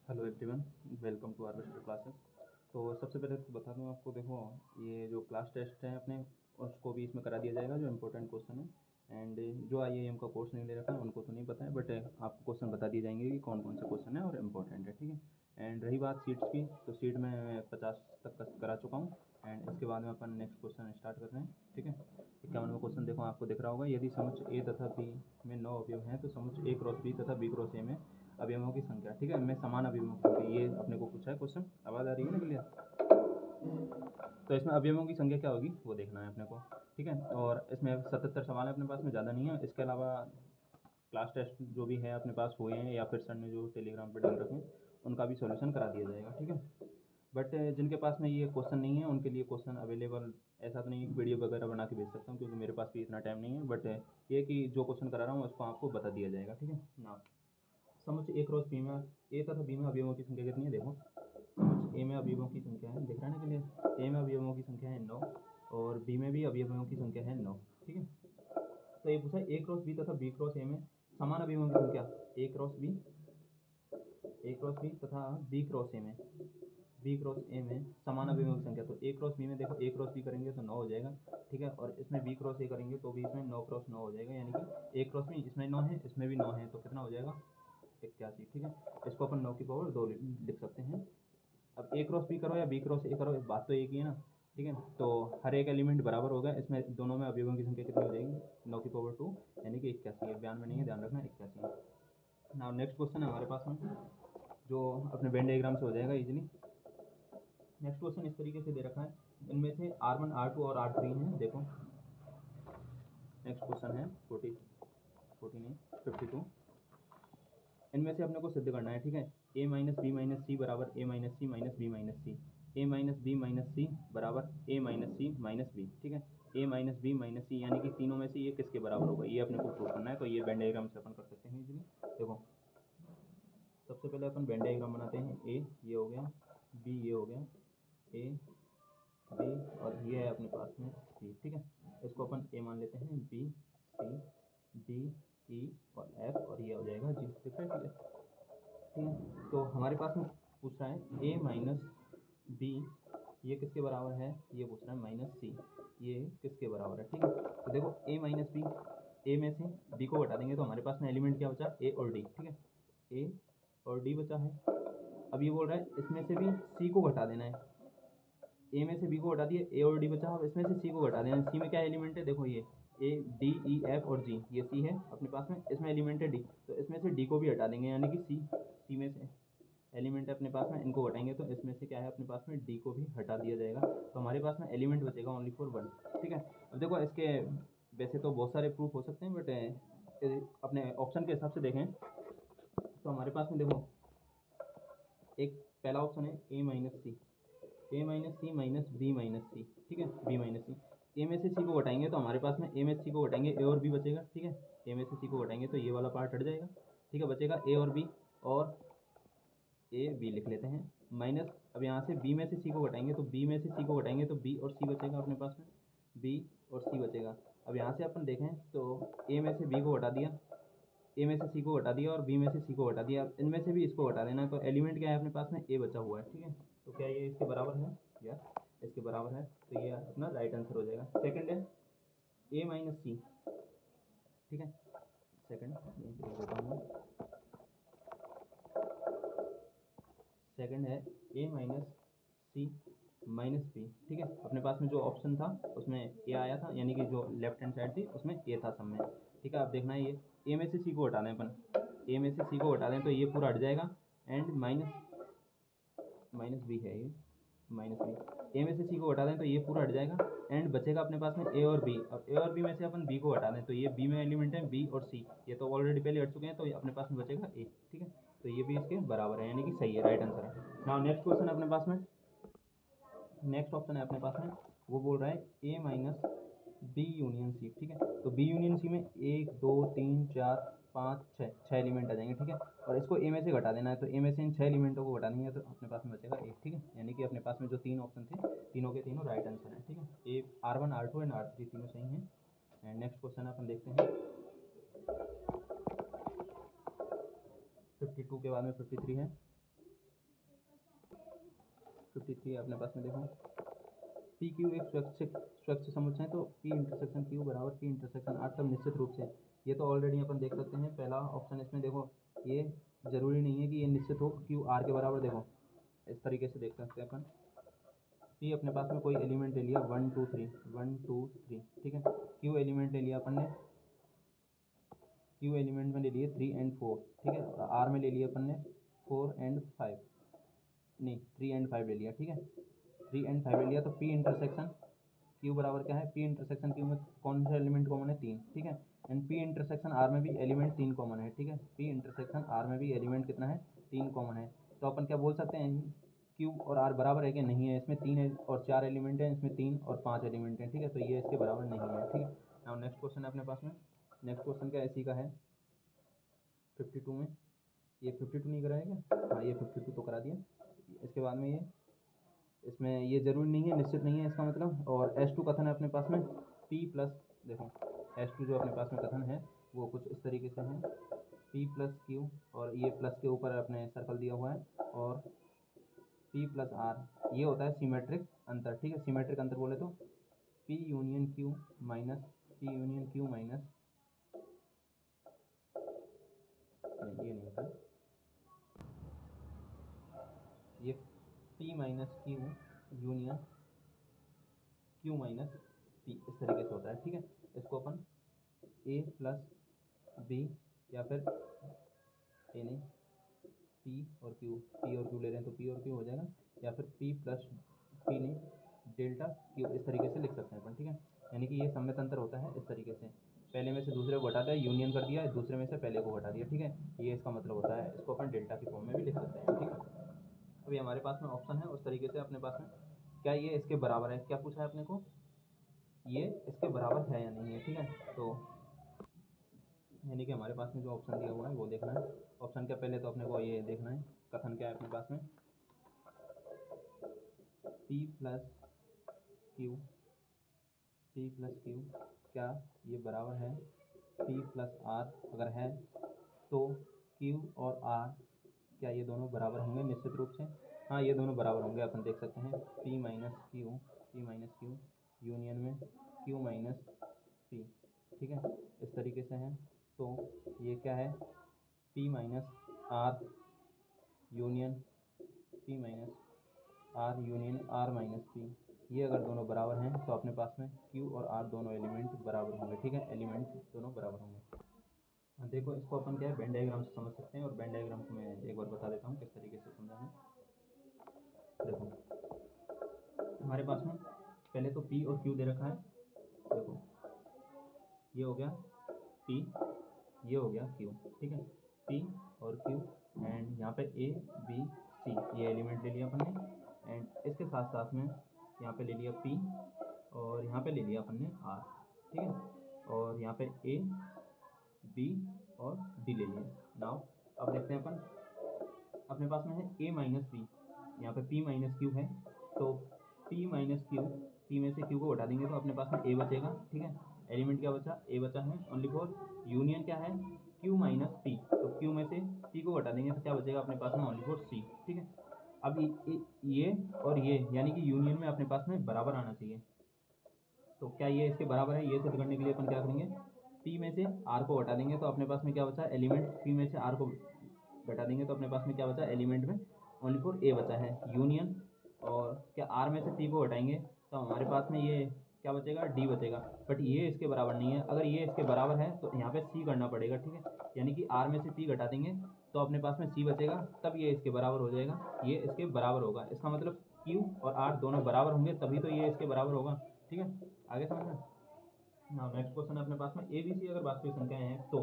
Hello everyone, welcome to harvester classes. तो सबसे पहले तो बता दूं आपको, देखो ये जो क्लास टेस्ट है अपने, उसको भी इसमें करा दिया जाएगा जो इम्पोर्टेंट क्वेश्चन है। एंड जो आईआईएम का कोर्स नहीं ले रखा है उनको तो नहीं पता है, बट आपको क्वेश्चन बता दिए जाएंगे कि कौन कौन से क्वेश्चन है और इम्पोर्टेंट है, ठीक है। एंड रही बात सीट्स की, तो सीट में 50 तक का करा चुका हूँ। एंड इसके बाद में अपन नेक्स्ट क्वेश्चन स्टार्ट कर रहे हैं, ठीक है। 51वां क्वेश्चन देखो, आपको दिख रहा होगा, यदि समुच्च ए तथा बी में 9 अवयव हैं तो समुच्च ए क्रॉस बी तथा बी क्रॉस ए में अवयवों की संख्या, ठीक है, इनमें समान अवयवों की संख्या, ये अपने को पूछा है क्वेश्चन। आवाज़ आ रही है ना क्लियर? तो इसमें अवयवों की संख्या क्या होगी वो देखना है अपने को, ठीक है। और इसमें 77 सवाल है अपने पास में, ज़्यादा नहीं है। इसके अलावा क्लास टेस्ट जो भी है अपने पास हुए हैं या फिर सर ने जो टेलीग्राम पर डाल रखे हैं उनका भी सोल्यूशन करा दिया जाएगा, ठीक है। बट जिनके पास में ये क्वेश्चन नहीं है उनके लिए क्वेश्चन अवेलेबल, ऐसा तो नहीं है कि वीडियो वगैरह बना के भेज सकता हूँ, क्योंकि मेरे पास भी इतना टाइम नहीं है। बट ये कि जो क्वेश्चन करा रहा हूँ उसको आपको बता दिया जाएगा, ठीक है ना। समुच्च ए क्रॉस बी में, ए तथा बी में अवयवों की संख्या कितनी है देखो। समुच्च ए में अवयवों की संख्या है, दिख रहा है ना क्लियर? ए में अवयवों की संख्या है 9 और बी में भी अवयवों की संख्या है 9, ठीक है। तो ये पूछा ए क्रॉस बी तथा बी क्रॉस ए में समान अवयवों की संख्या, ए क्रॉस बी, ए क्रॉस बी तथा बी क्रॉस ए में, बी क्रॉस ए में समान अवयवों की संख्या। तो ए क्रॉस बी में देखो, ए क्रॉस बी करेंगे तो 9 हो जाएगा, ठीक है। और इसमें बी क्रॉस ए करेंगे तो भी इसमें 9 क्रॉस 9 हो जाएगा, यानी कि ए क्रॉस में इसमें 9 है, इसमें भी 9 है, तो कितना हो जाएगा 81, ठीक है। इसको अपन 9 की पावर 2 लिख सकते हैं। अब ए क्रॉस बी करो या बी क्रॉस ए करो, इस बात तो एक ही है ना, ठीक है। तो हर एक एलिमेंट बराबर होगा, इसमें दोनों में अवयवों की संख्या कितनी हो जाएगी 9 की पावर 2, यानी कि 81 है। 92 नहीं है, ध्यान रखना 81 है। नाउ नेक्स्ट क्वेश्चन है हमारे पास में, जो अपने वेन डायग्राम से हो जाएगा इजीली। नेक्स्ट क्वेश्चन इस तरीके से दे रखा है, इनमें से R1 R2 और R3 हैं, देखो। नेक्स्ट क्वेश्चन है 40 नहीं 52। इनमें से अपने को सिद्ध करना है, ठीक है। ए माइनस बी माइनस सी बराबर ए माइनस सी माइनस बी माइनस सी, ए माइनस बी माइनस सी बराबर ए माइनस सी माइनस बी, ठीक है। ए माइनस बी माइनस सी, यानी कि तीनों में से ये किसके बराबर होगा, ये अपने को प्रूव करना है। तो ये वेन डायग्राम से अपन कर सकते हैं इजीली। देखो सबसे पहले अपन वेन डायग्राम बनाते हैं। ए ये हो गया, बी ये हो गया, ए बी, और ये है अपने पास में सी, ठीक है। इसको अपन ए मान लेते हैं, बी सी डी ई और एफ, और ये हो जाएगा जी, ठीक है, ठीक है, ठीक है। तो हमारे पास में पूछ रहा है ए माइनस बी, ये किसके बराबर है, ये पूछ रहा है माइनस सी, ये किसके बराबर है, ठीक है। तो देखो ए माइनस बी, ए में से बी को घटा देंगे तो हमारे पास में एलिमेंट क्या बचा, ए और डी, ठीक है। ए और डी बचा है। अब ये बोल रहा है इसमें से भी सी को घटा देना है, ए में से बी को हटा दिए, ए और डी बचा। अब इसमें से सी को हटा देना। सी में क्या एलिमेंट है, देखो ये ए डी ई एफ और जी, ये सी है अपने पास में, इसमें एलिमेंट है डी, तो इसमें से डी को भी हटा देंगे, यानी कि सी में से एलिमेंट है अपने पास में, इनको हटाएंगे तो इसमें से क्या है अपने पास में, डी को भी हटा दिया जाएगा। तो हमारे पास में एलिमेंट बचेगा ओनली फॉर 1, ठीक है। अब देखो इसके वैसे तो बहुत सारे प्रूफ हो सकते हैं, बट अपने ऑप्शन के हिसाब से देखें तो हमारे पास में देखो एक पहला ऑप्शन है ए माइनस सी, ए माइनस सी माइनस बी माइनस सी, ठीक है, बी माइनस सी। ए में से सी को घटाएंगे तो हमारे पास में ए में सी को घटाएंगे ए और बी बचेगा, ठीक है। ए में से सी को घटाएंगे तो ये वाला पार्ट हट जाएगा, ठीक है, बचेगा ए और बी, और ए बी लिख लेते हैं माइनस। अब यहाँ से बी में से सी को घटाएंगे तो बी में से सी को घटाएंगे तो बी और सी बचेगा अपने पास में, बी और सी बचेगा। अब यहाँ से अपन देखें तो ए में से बी को घटा दिया, ए में से सी को हटा दिया और बी में से सी को हटा दिया। अब इनमें से भी इसको हटा देना है, तो एलिमेंट क्या है अपने पास में, ए बचा हुआ है, ठीक है। तो क्या ये इसके बराबर है, या इसके बराबर है, तो ये अपना राइट आंसर हो जाएगा। सेकंड है ए माइनस सी, ठीक है, सेकंड यहीं पे लिख देता हूँ। सेकंड है ए माइनस सी माइनस बी, ठीक है। अपने पास में जो ऑप्शन था उसमें ए आया था, यानी कि जो लेफ्ट हैंड साइड थी उसमें ए था सब में, ठीक है। आप देखना है ये ए में से सी को हटा दें अपन, ए में से सी को हटा दें तो ये पूरा हट जाएगा, एंड माइनस माइनस बी है ये, माइनस बी, ए में से सी को हटा दें तो ये पूरा हट जाएगा, एंड बचेगा अपने पास में ए और बी। अब ए और बी में से अपन बी को हटा दें तो ये बी में एलिमेंट है बी और सी, ये तो ऑलरेडी पहले हट चुके हैं, तो ये अपने पास में बचेगा ए, ठीक है। तो ये भी इसके बराबर है, यानी कि सही है, राइट आंसर है। नाउ नेक्स्ट क्वेश्चन अपने पास में, नेक्स्ट ऑप्शन है अपने पास में, वो बोल रहा है ए माइनस बी यूनियन सी, ठीक है। तो बी यूनियन सी में 1 2 3 4 5 6 छः एलिमेंट आ जाएंगे, ठीक है। और इसको ए में से घटा देना है, तो ए में से इन 6 एलिमेंटों को घटा देंगे तो अपने पास में बचेगा ए, ठीक है। यानी कि अपने पास में जो तीन ऑप्शन थे तीनों के तीनों राइट आंसर हैं, ठीक है। ए R1 R2 एंड R3 तीनों सही हैं। एंड नेक्स्ट क्वेश्चन अपन देखते हैं 52 के बाद में 53 है। 53 है अपने पास में। देखो पी क्यू एक स्वच्छ समुच्चय है, तो पी इंटरसेक्शन क्यू बराबर पी इंटरसेक्शन आर। तब निश्चित रूप से ये तो ऑलरेडी अपन देख सकते हैं पहला ऑप्शन इसमें। देखो ये ज़रूरी नहीं है कि ये निश्चित हो क्यू आर के बराबर। देखो इस तरीके से देख सकते हैं अपन। पी अपने पास में कोई एलिमेंट ले लिया 1 2 3 1 2 3, ठीक है। क्यू एलिमेंट ले लिया अपन ने, क्यू एलिमेंट में ले लिए 3 एंड 4, ठीक है। आर में ले लिया अपन ने 4 एंड 5, नहीं 3 एंड 5 ले लिया, ठीक है। 3 एंड 5 ले लिया, तो पी इंटरसेक्शन क्यू बराबर क्या है, पी इंटरसेक्शन क्यू में कौन सा एलिमेंट कॉमन है, 3, ठीक है। एंड पी इंटरसेक्शन आर में भी एलिमेंट 3 कॉमन है, ठीक है। पी इंटरसेक्शन आर में भी एलिमेंट कितना है, 3 कॉमन है। तो अपन क्या बोल सकते हैं, क्यू और आर बराबर है कि नहीं है। इसमें 3 और 4 एलिमेंट हैं, इसमें 3 और 5 एलिमेंट हैं, ठीक है। तो ये इसके बराबर नहीं है, ठीक है। नाउ नेक्स्ट क्वेश्चन है अपने पास में। नेक्स्ट क्वेश्चन क्या इसी का है 52 में। ये 52 नहीं कराया क्या, हाँ ये 52 तो करा दिया। इसके बाद में ये इसमें ये ज़रूरी नहीं है, निश्चित नहीं है इसका मतलब। और S2 कथन है अपने पास में P प्लस, देखो S2 जो अपने पास में कथन है वो कुछ इस तरीके से है, P प्लस क्यू, और ये प्लस के ऊपर अपने सर्कल दिया हुआ है, और P प्लस आर, ये होता है सिमेट्रिक अंतर, ठीक है। सिमेट्रिक अंतर बोले तो P union Q minus P union Q minus, नहीं ये नहीं होता है, ये P minus Q union Q minus P इस तरीके से होता है, ठीक है। इसको अपन A प्लस बी, या फिर ए नहीं, P और Q ले रहे हैं तो P और Q हो जाएगा, या फिर P प्लस P नहीं डेल्टा Q, इस तरीके से लिख सकते हैं अपन, ठीक है। यानी कि ये सम्मित अंतर होता है इस तरीके से, पहले में से दूसरे को घटा दिया, यूनियन कर दिया, दूसरे में से पहले को घटा दिया, ठीक है। ये इसका मतलब होता है। इसको अपन डेल्टा की फॉर्म में भी लिख सकते हैं, ठीक है। अभी हमारे पास में ऑप्शन है उस तरीके से अपने पास में, क्या ये इसके बराबर है, क्या पूछा है अपने को, ये इसके बराबर है या नहीं है, ठीक है। तो यानी कि हमारे पास में जो ऑप्शन दिया हुआ है वो देखना है। ऑप्शन क्या, पहले तो अपने को ये देखना है कथन क्या है अपने पास में, P plus Q, P plus Q क्या ये बराबर है P प्लस आर, अगर है तो Q और R क्या ये दोनों बराबर होंगे, निश्चित रूप से हाँ ये दोनों बराबर होंगे। अपन देख सकते हैं P माइनस क्यू यूनियन में Q माइनस P, ठीक है, इस तरीके से है। तो ये क्या है, P minus R union P minus R union R minus P, ये अगर दोनों बराबर हैं तो अपने पास में Q और R दोनों एलिमेंट बराबर होंगे, ठीक है। एलिमेंट दोनों बराबर होंगे। हाँ देखो इसको अपन क्या है वेन डायग्राम से समझ सकते हैं, और वेन डायग्राम को मैं एक बार बता देता हूँ किस तरीके से समझा है। देखो हमारे पास में पहले तो P और Q दे रखा है, देखो ये हो गया P, ये हो गया Q, ठीक है। P और Q, एंड यहाँ पे A B C ये एलिमेंट ले लिया अपन ने, एंड इसके साथ साथ में यहाँ पे ले लिया P, और यहाँ पे ले लिया अपन ने R, ठीक है। और यहाँ पे A B और D ले लिया। नाउ अब देखते हैं अपन, अपने पास में है A माइनस बी, यहाँ पे P माइनस क्यू है, तो P माइनस क्यू, P में से Q को हटा देंगे तो अपने पास में A बचेगा, ठीक है। एलिमेंट क्या बचा, A बचा है ओनली फॉर, यूनियन क्या है Q माइनस P, तो Q में से P को हटा देंगे तो क्या बचेगा अपने पास में ओनली फॉर C, ठीक है। अब ये और ये यानी कि यूनियन में अपने पास में बराबर आना चाहिए, तो क्या ये इसके बराबर है, ये सिद्ध करने के लिए अपन क्या करेंगे, P में से R को हटा देंगे तो अपने पास में क्या बचा, एलिमेंट P में से R को घटा देंगे तो अपने पास में क्या बचा, एलिमेंट में ओनली फॉर A बचा है यूनियन, और क्या R में से P को हटाएंगे तो हमारे पास में ये क्या बचेगा, D बचेगा। बट ये इसके बराबर नहीं है, अगर ये इसके बराबर है तो यहाँ पे C करना पड़ेगा, ठीक है। यानी कि R में से P घटा देंगे तो अपने पास में C बचेगा, तब ये इसके बराबर हो जाएगा, ये इसके बराबर होगा। इसका मतलब Q और R दोनों बराबर होंगे तभी तो ये इसके बराबर होगा, ठीक है। आगे समझ में ना। नेक्स्ट क्वेश्चन है अपने पास में ABC अगर वास्तविक संख्याएं हैं तो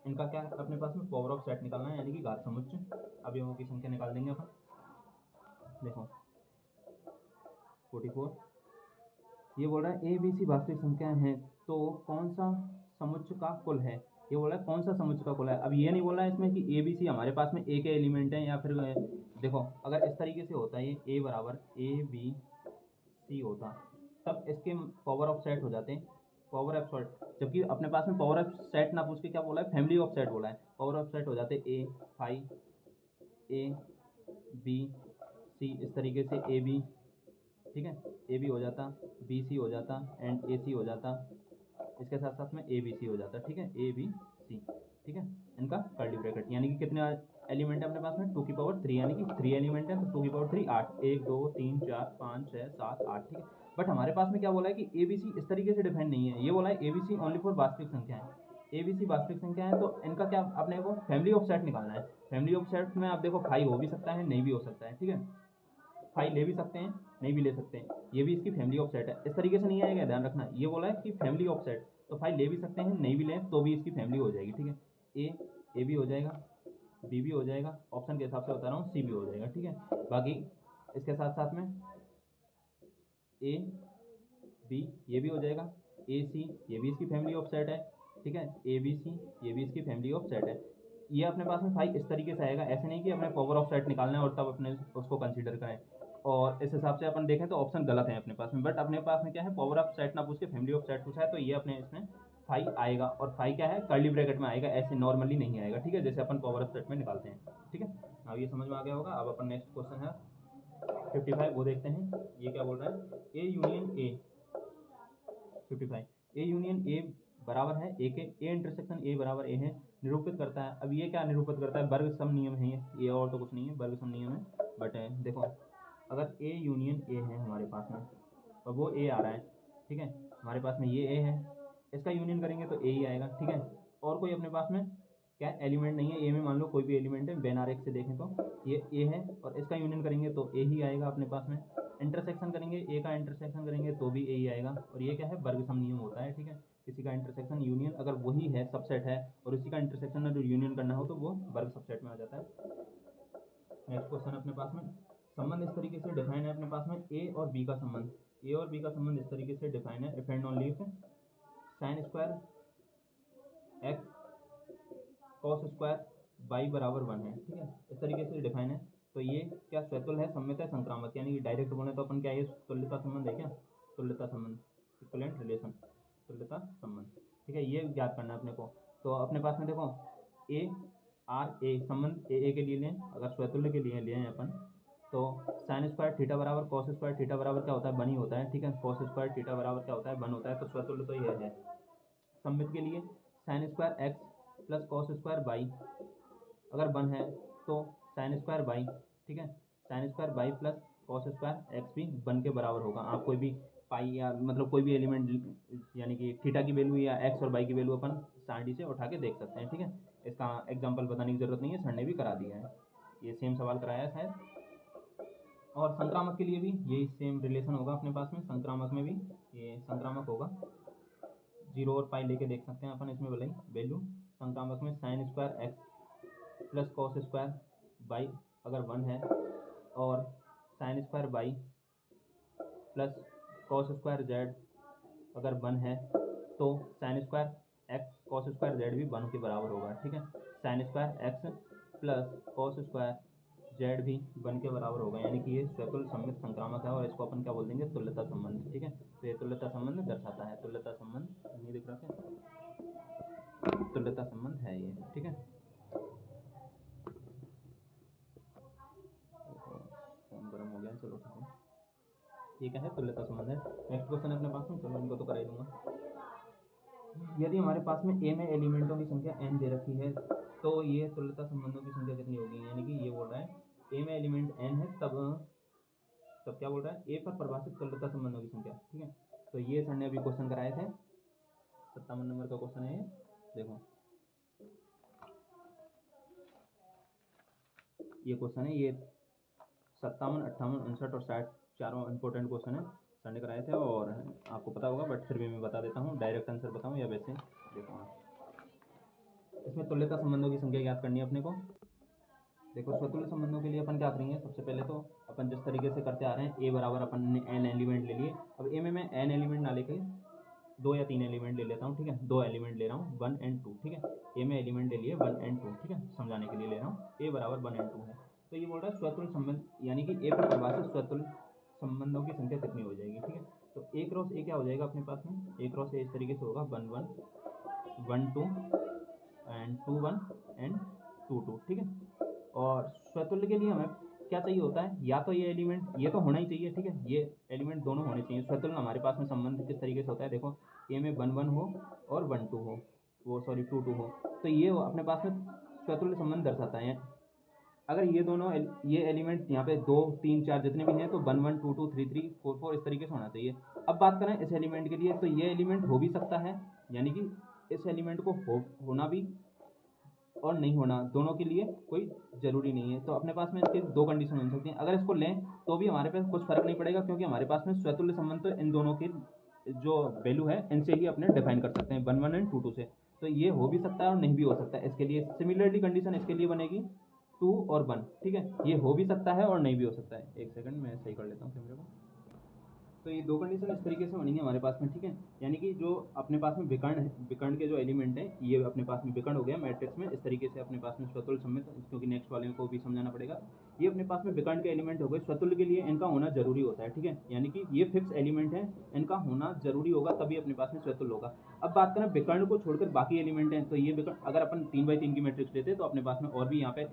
इनका क्या अपने पास में पावर ऑफ सेट निकालना है, यानी कि घात समुच्चय अवयवों की संख्या निकाल देंगे अपन। देखो 44 ये बोल रहा है ABC वास्तविक संख्याएं हैं तो कौन सा समुच्चय का कुल है, ये बोल रहा है कौन सा समुच्चय का कुल है। अब ये नहीं बोल रहा है इसमें कि ABC हमारे पास में A के एलिमेंट हैं या फिर देखो अगर इस तरीके से होता है ये A बराबर ABC होता तब इसके पावर ऑफ सेट हो जाते हैं, पावर ऑफ सेट, जबकि अपने पास में पावर ऑफ सेट ना पूछ के क्या बोला है, फैमिली ऑफ सेट बोला है। पावर ऑफ सेट हो जाते A 5 A B सी इस तरीके से ए बी, ठीक है, ए बी हो जाता, बी सी हो जाता एंड ए सी हो जाता, इसके साथ साथ में ए बी सी हो जाता, ठीक है, ए बी सी, ठीक है, इनका कर्ली ब्रैकेट। यानी कि कितने एलिमेंट है अपने पास में 2 की पावर 3, यानी कि 3 एलिमेंट है तो 2 की पावर 3 8, 1 2 3 4 5 6 7 8, ठीक है। बट हमारे पास में क्या बोला है कि ए बी सी इस तरीके से डिफाइन नहीं है, ये बोला है A B C only for वास्तविक संख्या है, ए बी सी वास्तविक संख्या है। तो इनका क्या अपने को फैमिली ऑफ सेट निकालना है। फैमिली ऑफ सेट में आप देखो 5 हो भी सकता है, नहीं भी हो सकता है, ठीक है, 5 ले भी सकते हैं, नहीं भी ले सकते हैं, ये भी इसकी फैमिली ऑफ सेट है। इस तरीके से नहीं आएगा, ध्यान रखना, ये बोला है कि फैमिली ऑफ सेट, तो 5 ले भी सकते हैं, नहीं भी लें तो भी इसकी फैमिली हो जाएगी, ठीक है। ए भी हो जाएगा, बी भी हो जाएगा, ऑप्शन के हिसाब से बता रहा हूँ, सी भी हो जाएगा, ठीक है। बाकी इसके साथ साथ में ए बी ये भी हो जाएगा, ए सी ये भी इसकी फैमिली ऑफ सेट है, ठीक है, ए बी सी ये भी इसकी फैमिली ऑफ सेट है। ये अपने पास में 5 इस तरीके से आएगा, ऐसे नहीं कि अपने पावर ऑफ सेट निकालना है और तब अपने उसको कंसीडर करें। और इस हिसाब से अपन देखें तो ऑप्शन गलत है अपने पास में, बट अपने पास में क्या है, पावर ऑफ सेट ना पूछ के फैमिली ऑफ सेट पूछा है, तो ये अपने इसमें 5 आएगा, और 5 क्या है, कर्ली ब्रैकेट में आएगा, ऐसे नॉर्मली नहीं आएगा, ठीक है, जैसे अपन पावर ऑफ सेट में निकालते हैं, ठीक है। अब ये समझ में आ गया होगा। अब अपन नेक्स्ट क्वेश्चन है 55, वो देखते हैं। ये क्या बोल रहा है, A union A, 55, A union A बराबर है ए के, ए इंटरसेक्शन ए बराबर ए है, निरूपित करता है। अब ये क्या निरूपित करता है, वर्ग सम नियम है ये और तो कुछ नहीं है, वर्ग सम नियम है। बट देखो, अगर ए यूनियन ए है हमारे पास में और वो ए आ रहा है, ठीक है, हमारे पास में ये ए है, इसका यूनियन करेंगे तो ए ही आएगा, ठीक है। और कोई अपने पास में क्या एलिमेंट नहीं है ए में, मान लो कोई भी एलिमेंट है, बेन आरेख से देखें तो ये ए है, और इसका यूनियन करेंगे तो ए ही आएगा अपने पास में। इंटरसेक्शन करेंगे, ए का इंटरसेक्शन करेंगे तो भी ए ही आएगा, और ये क्या है, वर्ग सम नियम होता है, ठीक है। किसी का इंटरसेक्शन यूनियन अगर वही है, सबसेट है, और उसी का इंटरसेक्शन जो यूनियन करना हो तो वो वर्ग सबसेट में आ जाता है। नेक्स्ट क्वेश्चन अपने पास में, संबंध इस तरीके से डिफाइन है अपने पास में, ए और बी का संबंध, ए और बी का संबंध इस तरीके से डिफाइन है, if and only if sine square x cos square by बराबर 1 है, ठीक है, इस तरीके से डिफाइन है। तो ये क्या स्वतुल्य है, सममित है, संक्रामक, यानी कि डायरेक्ट बोले तो अपन क्या, ये तुल्यता संबंध है क्या, तुल्यता संबंध, इक्विवेलेंट रिलेशन, तुल्यता संबंध, ठीक है, ये ज्ञात करना है अपने को। तो अपने पास में देखो, ए आर ए संबंध ए के लिए लें, अगर स्वतुल्य के लिए लें अपन, तो साइन स्क्वायर थीटा बराबर कॉस स्क्वायर थीटा बराबर क्या होता है, 1 ही होता है, ठीक है, कॉस स्क्वायर थीटा बराबर क्या होता है, 1 होता है, तो स्वतुल्य तो यह है। सममित के लिए sine square x plus cos square by, अगर 1 है तो साइन स्क्वायर बाई, ठीक है, sine square by plus cos square x भी 1 के बराबर होगा। आप कोई भी पाई या मतलब कोई भी एलिमेंट, यानी कि थीटा की वैल्यू या एक्स और बाई की वैल्यू अपन सारणी से उठा के देख सकते हैं, ठीक है। इसका एग्जाम्पल बताने की जरूरत नहीं है, सर ने भी करा दिया है, ये सेम सवाल कराया है शायद। और संक्रामक के लिए भी यही सेम रिलेशन होगा अपने पास में, संक्रामक में भी ये संक्रामक होगा, 0 और पाई लेके देख सकते हैं अपन इसमें भले वैल्यू। संक्रामक में sine square x plus cos square by अगर 1 है, और sine square by plus cos square Z अगर 1 है, तो sine square x cos square Z भी 1 के बराबर होगा, ठीक है। Sine square x plus cos square Z भी 1 के बराबर होगा, यानी कि ये स्वतुल्य सममित संक्रामक है, और इसको अपन क्या बोल देंगे, तुल्यता संबंध, ठीक है। तो ये तुल्यता संबंध दर्शाता है, तुल्यता संबंध नहीं दिख रहा क्या, तुल्यता संबंध है ये, ठीक है। फोन गर्म हो गया, चलो ठीक है, ये क्या है, तुल्यता संबंध है। नेक्स्ट क्वेश्चन है अपने पास में, चलो इनको तो करा ही दूंगा। यदि हमारे पास में ए में एलिमेंटों की संख्या n दे रखी है, तो ये तुल्यता संबंधों की संख्या कितनी होगी, यानी कि ये बोल रहा है ए में एलिमेंट n है, तब क्या बोल रहा है, ए पर परिभाषित तुल्यता संबंधों की संख्या, ठीक है। तो ये सर ने अभी क्वेश्चन कराए थे, 57 नंबर का क्वेश्चन है ये, देखो ये क्वेश्चन है, ये 57, 58, 59 और 60 चारों इंपॉर्टेंट क्वेश्चन है, सर ने कराए थे, और आपको पता होगा, बट फिर भी मैं बता देता हूँ, डायरेक्ट आंसर बताऊँ या वैसे, देखो इसमें तुल्यता संबंधों की संख्या याद करनी है अपने को। देखो स्वतुल्य संबंधों के लिए अपन क्या करेंगे, सबसे पहले तो अपन जिस तरीके से करते आ रहे हैं, ए बराबर अपन ने n एलिमेंट ले लिए। अब ए में मैं n एलिमेंट ना लेके 2 या 3 एलिमेंट ले लेता हूँ, ठीक है, 2 एलिमेंट ले रहा हूँ, 1 एंड 2, ठीक है। ए में एलिमेंट ले लिए 1 एंड 2, ठीक है, समझाने के लिए ले रहा हूँ, ए बराबर 1 एंड 2 है। तो ये बोल रहा है स्वतुल्य संबंध, यानी कि ए पर परिभाषित स्वतुल्य संबंधों की संख्या कितनी हो जाएगी, ठीक है। तो ए क्रॉस ए क्या हो जाएगा अपने पास में, ए क्रॉस ए इस तरीके से होगा, 1 1 1 2 एंड 2 1 एंड 2 2, ठीक है। और स्वतुल्य के लिए हमें क्या चाहिए होता है, या तो ये एलिमेंट ये तो होना ही चाहिए, ठीक है, ये एलिमेंट दोनों होने चाहिए। स्वतुल्य हमारे पास में संबंध किस तरीके से होता है, देखो ए में 1 1 हो और 1 2 हो, वो सॉरी 2 2 हो, तो ये अपने पास में स्वतुल्य संबंध दर्शाता है। अगर ये दोनों ये एलिमेंट यहाँ पे 2 3 4 जितने भी हैं तो 1 1 2 2 3 3 4 4 इस तरीके से होना चाहिए। अब बात करें इस एलिमेंट के लिए, तो ये एलिमेंट हो भी सकता है, यानी कि इस एलिमेंट को होना भी और नहीं होना, दोनों के लिए कोई ज़रूरी नहीं है। तो अपने पास में इसके दो कंडीशन बन सकती हैं। अगर इसको लें तो भी हमारे पास कुछ फ़र्क नहीं पड़ेगा, क्योंकि हमारे पास में स्वतुल्य संबंध तो इन दोनों की जो वैल्यू है इनसे ही अपने डिफाइन कर सकते हैं, 1 1 एंड 2 2 से। तो ये हो भी सकता है और नहीं भी हो सकता है। इसके लिए सिमिलरली कंडीशन इसके लिए बनेगी 2 और 1, ठीक है, ये हो भी सकता है और नहीं भी हो सकता है। एक सेकंड मैं सही कर लेता हूँ कैमरे को। तो ये दो कंडीशन इस तरीके से बनेंगी हमारे पास में, ठीक है, यानी कि जो अपने पास में विकर्ण है, विकर्ण के जो एलिमेंट है ये अपने पास में विकर्ण हो गया मैट्रिक्स में, इस तरीके से अपने पास में स्वतुल्य सम्मित, क्योंकि नेक्स्ट वाले को भी समझाना पड़ेगा। ये अपने पास में विकर्ण के एलिमेंट हो गए, स्वतुल्य के लिए इनका होना जरूरी होता है, ठीक है, यानी कि ये फिक्स एलिमेंट है, इनका होना जरूरी होगा तभी अपने पास में स्वतुल्य होगा। अब बात करें विकर्ण को छोड़कर बाकी एलिमेंट हैं, तो ये विकर्ण अगर अपन 3x3 की मैट्रिक्स लेते तो अपने पास में और भी यहाँ पे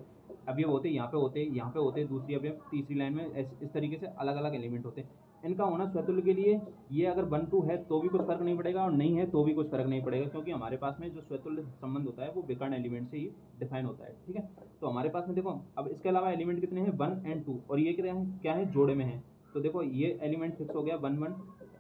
अवयव होते, यहाँ पे होते, यहाँ पे होते, दूसरी अवयव तीसरी लाइन में इस तरीके से अलग अलग एलिमेंट होते। इनका होना स्वतुल्य के लिए ये अगर 1 2 है तो भी कुछ फर्क नहीं पड़ेगा और नहीं है तो भी कुछ फर्क नहीं पड़ेगा, क्योंकि हमारे पास में जो स्वतुल्य संबंध होता है वो विकर्ण एलिमेंट से ही डिफाइन होता है, ठीक है। तो हमारे पास में देखो अब इसके अलावा एलिमेंट कितने हैं, 1 एंड 2, और ये क्या है जोड़े में है। तो देखो ये एलिमेंट फिक्स हो गया 1 1,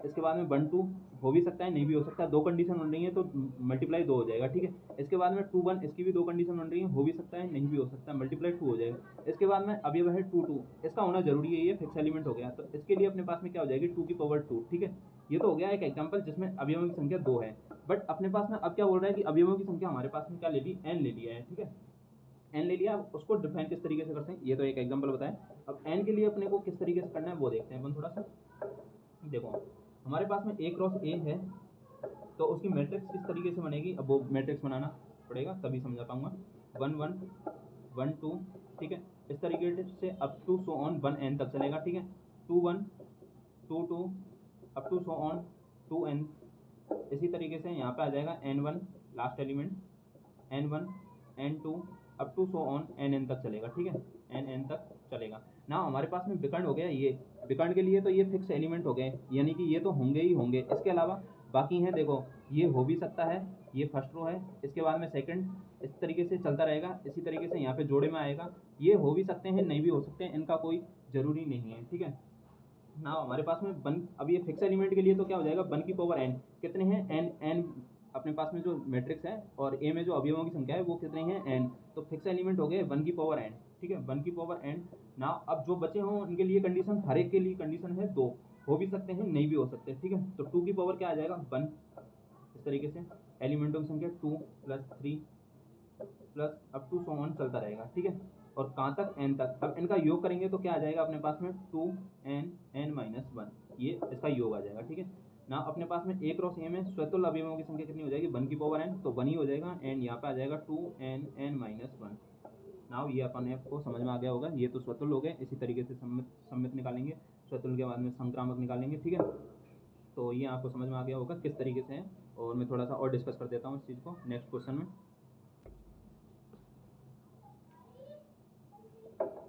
इसके बाद में 1 2 हो भी सकता है नहीं भी हो सकता, दो कंडीशन बन रही है तो मल्टीप्लाई 2 हो जाएगा, ठीक है। इसके बाद में 2 1, इसकी भी दो कंडीशन बन रही है, हो भी सकता है नहीं भी हो सकता, मल्टीप्लाई 2 हो जाएगा। इसके बाद में अब ये है 2 2, इसका होना जरूरी है, ये फिक्स एलिमेंट हो गया, तो इसके लिए अपने पास में क्या हो जाएगी 2 की पावर 2, ठीक है। ये तो हो गया एक एग्जाम्पल जिसमें अवयवों की संख्या 2 है, बट अपने पास में अब क्या बोल रहा है कि अवयवों की संख्या हमारे पास में क्या ले ली, n ले लिया है, ठीक है, n ले लिया। उसको डिफाइन किस तरीके से करते हैं, ये तो एक एग्जाम्पल बताया। अब n के लिए अपने को किस तरीके से करना है वो देखते हैं अपन थोड़ा सा। देखो हमारे पास में a क्रॉस a है, तो उसकी मैट्रिक्स किस तरीके से बनेगी, अब वो मैट्रिक्स बनाना पड़ेगा तभी समझा पाऊंगा। 1 1 1 2, ठीक है, इस तरीके से up to so on 1 n तक चलेगा, ठीक है, 2 1 2 2 up to so on 2 n। इसी तरीके से यहाँ पे आ जाएगा n1 last element, n1 n2 up to so on nn तक चलेगा, ठीक है, nn तक चलेगा ना। हमारे पास में विकर्ण हो गया, ये विकर्ण के लिए तो ये फिक्स एलिमेंट हो गए, यानी कि ये तो होंगे ही होंगे। इसके अलावा बाकी हैं, देखो ये हो भी सकता है, ये फर्स्ट रो है, इसके बाद में सेकंड, इस तरीके से चलता रहेगा। इसी तरीके से यहाँ पे जोड़े में आएगा, ये हो भी सकते हैं नहीं भी हो सकते हैं, इनका कोई ज़रूरी नहीं है, ठीक है ना। हमारे पास में वन, अब ये फिक्स एलिमेंट के लिए तो क्या हो जाएगा 1 की पावर n, कितने हैं n अपने पास में जो मैट्रिक्स है और a में जो अवयवों की संख्या है वो कितने हैं n, तो फिक्स एलिमेंट हो गए 1 की पावर n, ठीक है, 1 की पावर n ना। अब जो बचे हों उनके लिए कंडीशन, हर एक के लिए कंडीशन है 2, हो भी सकते हैं नहीं भी हो सकते, ठीक है। तो 2 की पावर क्या आ जाएगा 1, इस तरीके से एलिमेंटों की संख्या 2 + 3 plus up to so on चलता रहेगा, ठीक है, और कहाँ तक n तक। अब इनका योग करेंगे तो क्या आ जाएगा अपने पास में 2n n - 1, ये इसका योग आ जाएगा, ठीक है ना। अपने पास में a क्रॉस a में स्वतुल्य अवयवों की संख्या कितनी हो जाएगी 1 की पावर n, तो 1 ही हो जाएगा, n यहाँ पे आ जाएगा 2n n - 1 ना। ये अपन को समझ में आ गया होगा, ये तो स्वतुल्य हो गए। इसी तरीके से सम्मित निकालेंगे, स्वतुल्य के बाद में संक्रामक निकालेंगे, ठीक है। तो ये आपको समझ में आ गया होगा किस तरीके से है, और मैं थोड़ा सा और डिस्कस कर देता हूँ इस चीज़ को नेक्स्ट क्वेश्चन में।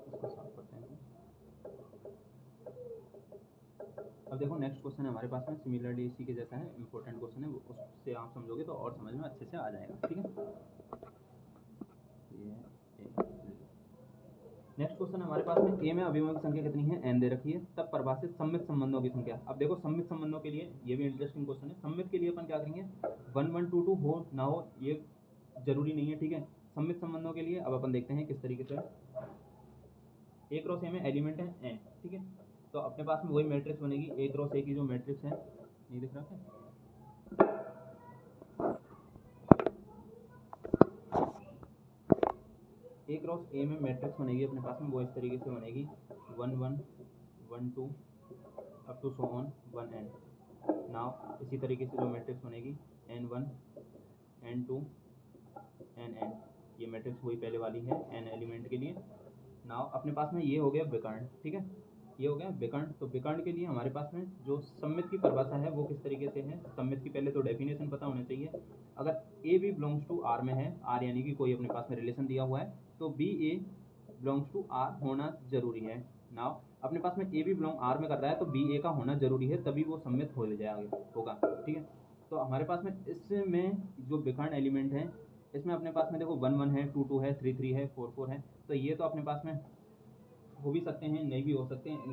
इसको साफ करते हैं। अब देखो नेक्स्ट क्वेश्चन है हमारे पास में, सिमिलरली इसी के जैसा है, इंपॉर्टेंट क्वेश्चन है, उससे आप समझोगे तो और समझ में अच्छे से आ जाएगा, ठीक है। ये नेक्स्ट क्वेश्चन हमारे पास में, ए में अवयवों की संख्या कितनी है n दे रखी है, तब परिभाषित सममित संबंधों की संख्या। अब देखो सममित संबंधों के लिए ये भी इंटरेस्टिंग क्वेश्चन है। सममित के लिए अपन क्या करेंगे, 1 1 2 2 हो ना हो ये जरूरी नहीं है, ठीक है। सममित संबंधों के लिए अब अपन देखते हैं किस तरीके से। ए क्रॉस ए में एलिमेंट है n, ठीक है, तो अपने पास में वही मैट्रिक्स बनेगी ए क्रॉस ए की जो मैट्रिक्स है, नहीं दिख रहा क्या, ए क्रॉस ए में मैट्रिक्स बनेगी अपने पास में वो इस तरीके से बनेगी 1 1 1 2 up to so on 1 n now. इसी तरीके से जो मैट्रिक्स बनेगी n1 n2 nn, ये मैट्रिक्स वही पहले वाली है n एलिमेंट के लिए। नाउ अपने पास में ये हो गया विकर्ण, ठीक है, ये हो गया विकर्ण। तो विकर्ण के लिए हमारे पास में जो सममित की परिभाषा है वो किस तरीके से है, सममित की पहले तो डेफिनेशन पता होना चाहिए। अगर A B belongs to R में है, आर यानी कि कोई अपने पास में रिलेशन दिया हुआ है, तो B A belongs to R होना जरूरी है। नाउ अपने पास में ए भी बिलोंग आर में कर रहा है तो बी ए का होना जरूरी है, तभी वो सम्मित हो जाएगा होगा, ठीक है। तो हमारे पास में इसमें जो विकर्ण एलिमेंट है, इसमें अपने पास में देखो 1 1 है, 2 2 है, 3 3 है, 4 4 है। तो ये तो अपने पास में हो भी सकते हैं, नहीं भी हो सकते हैं।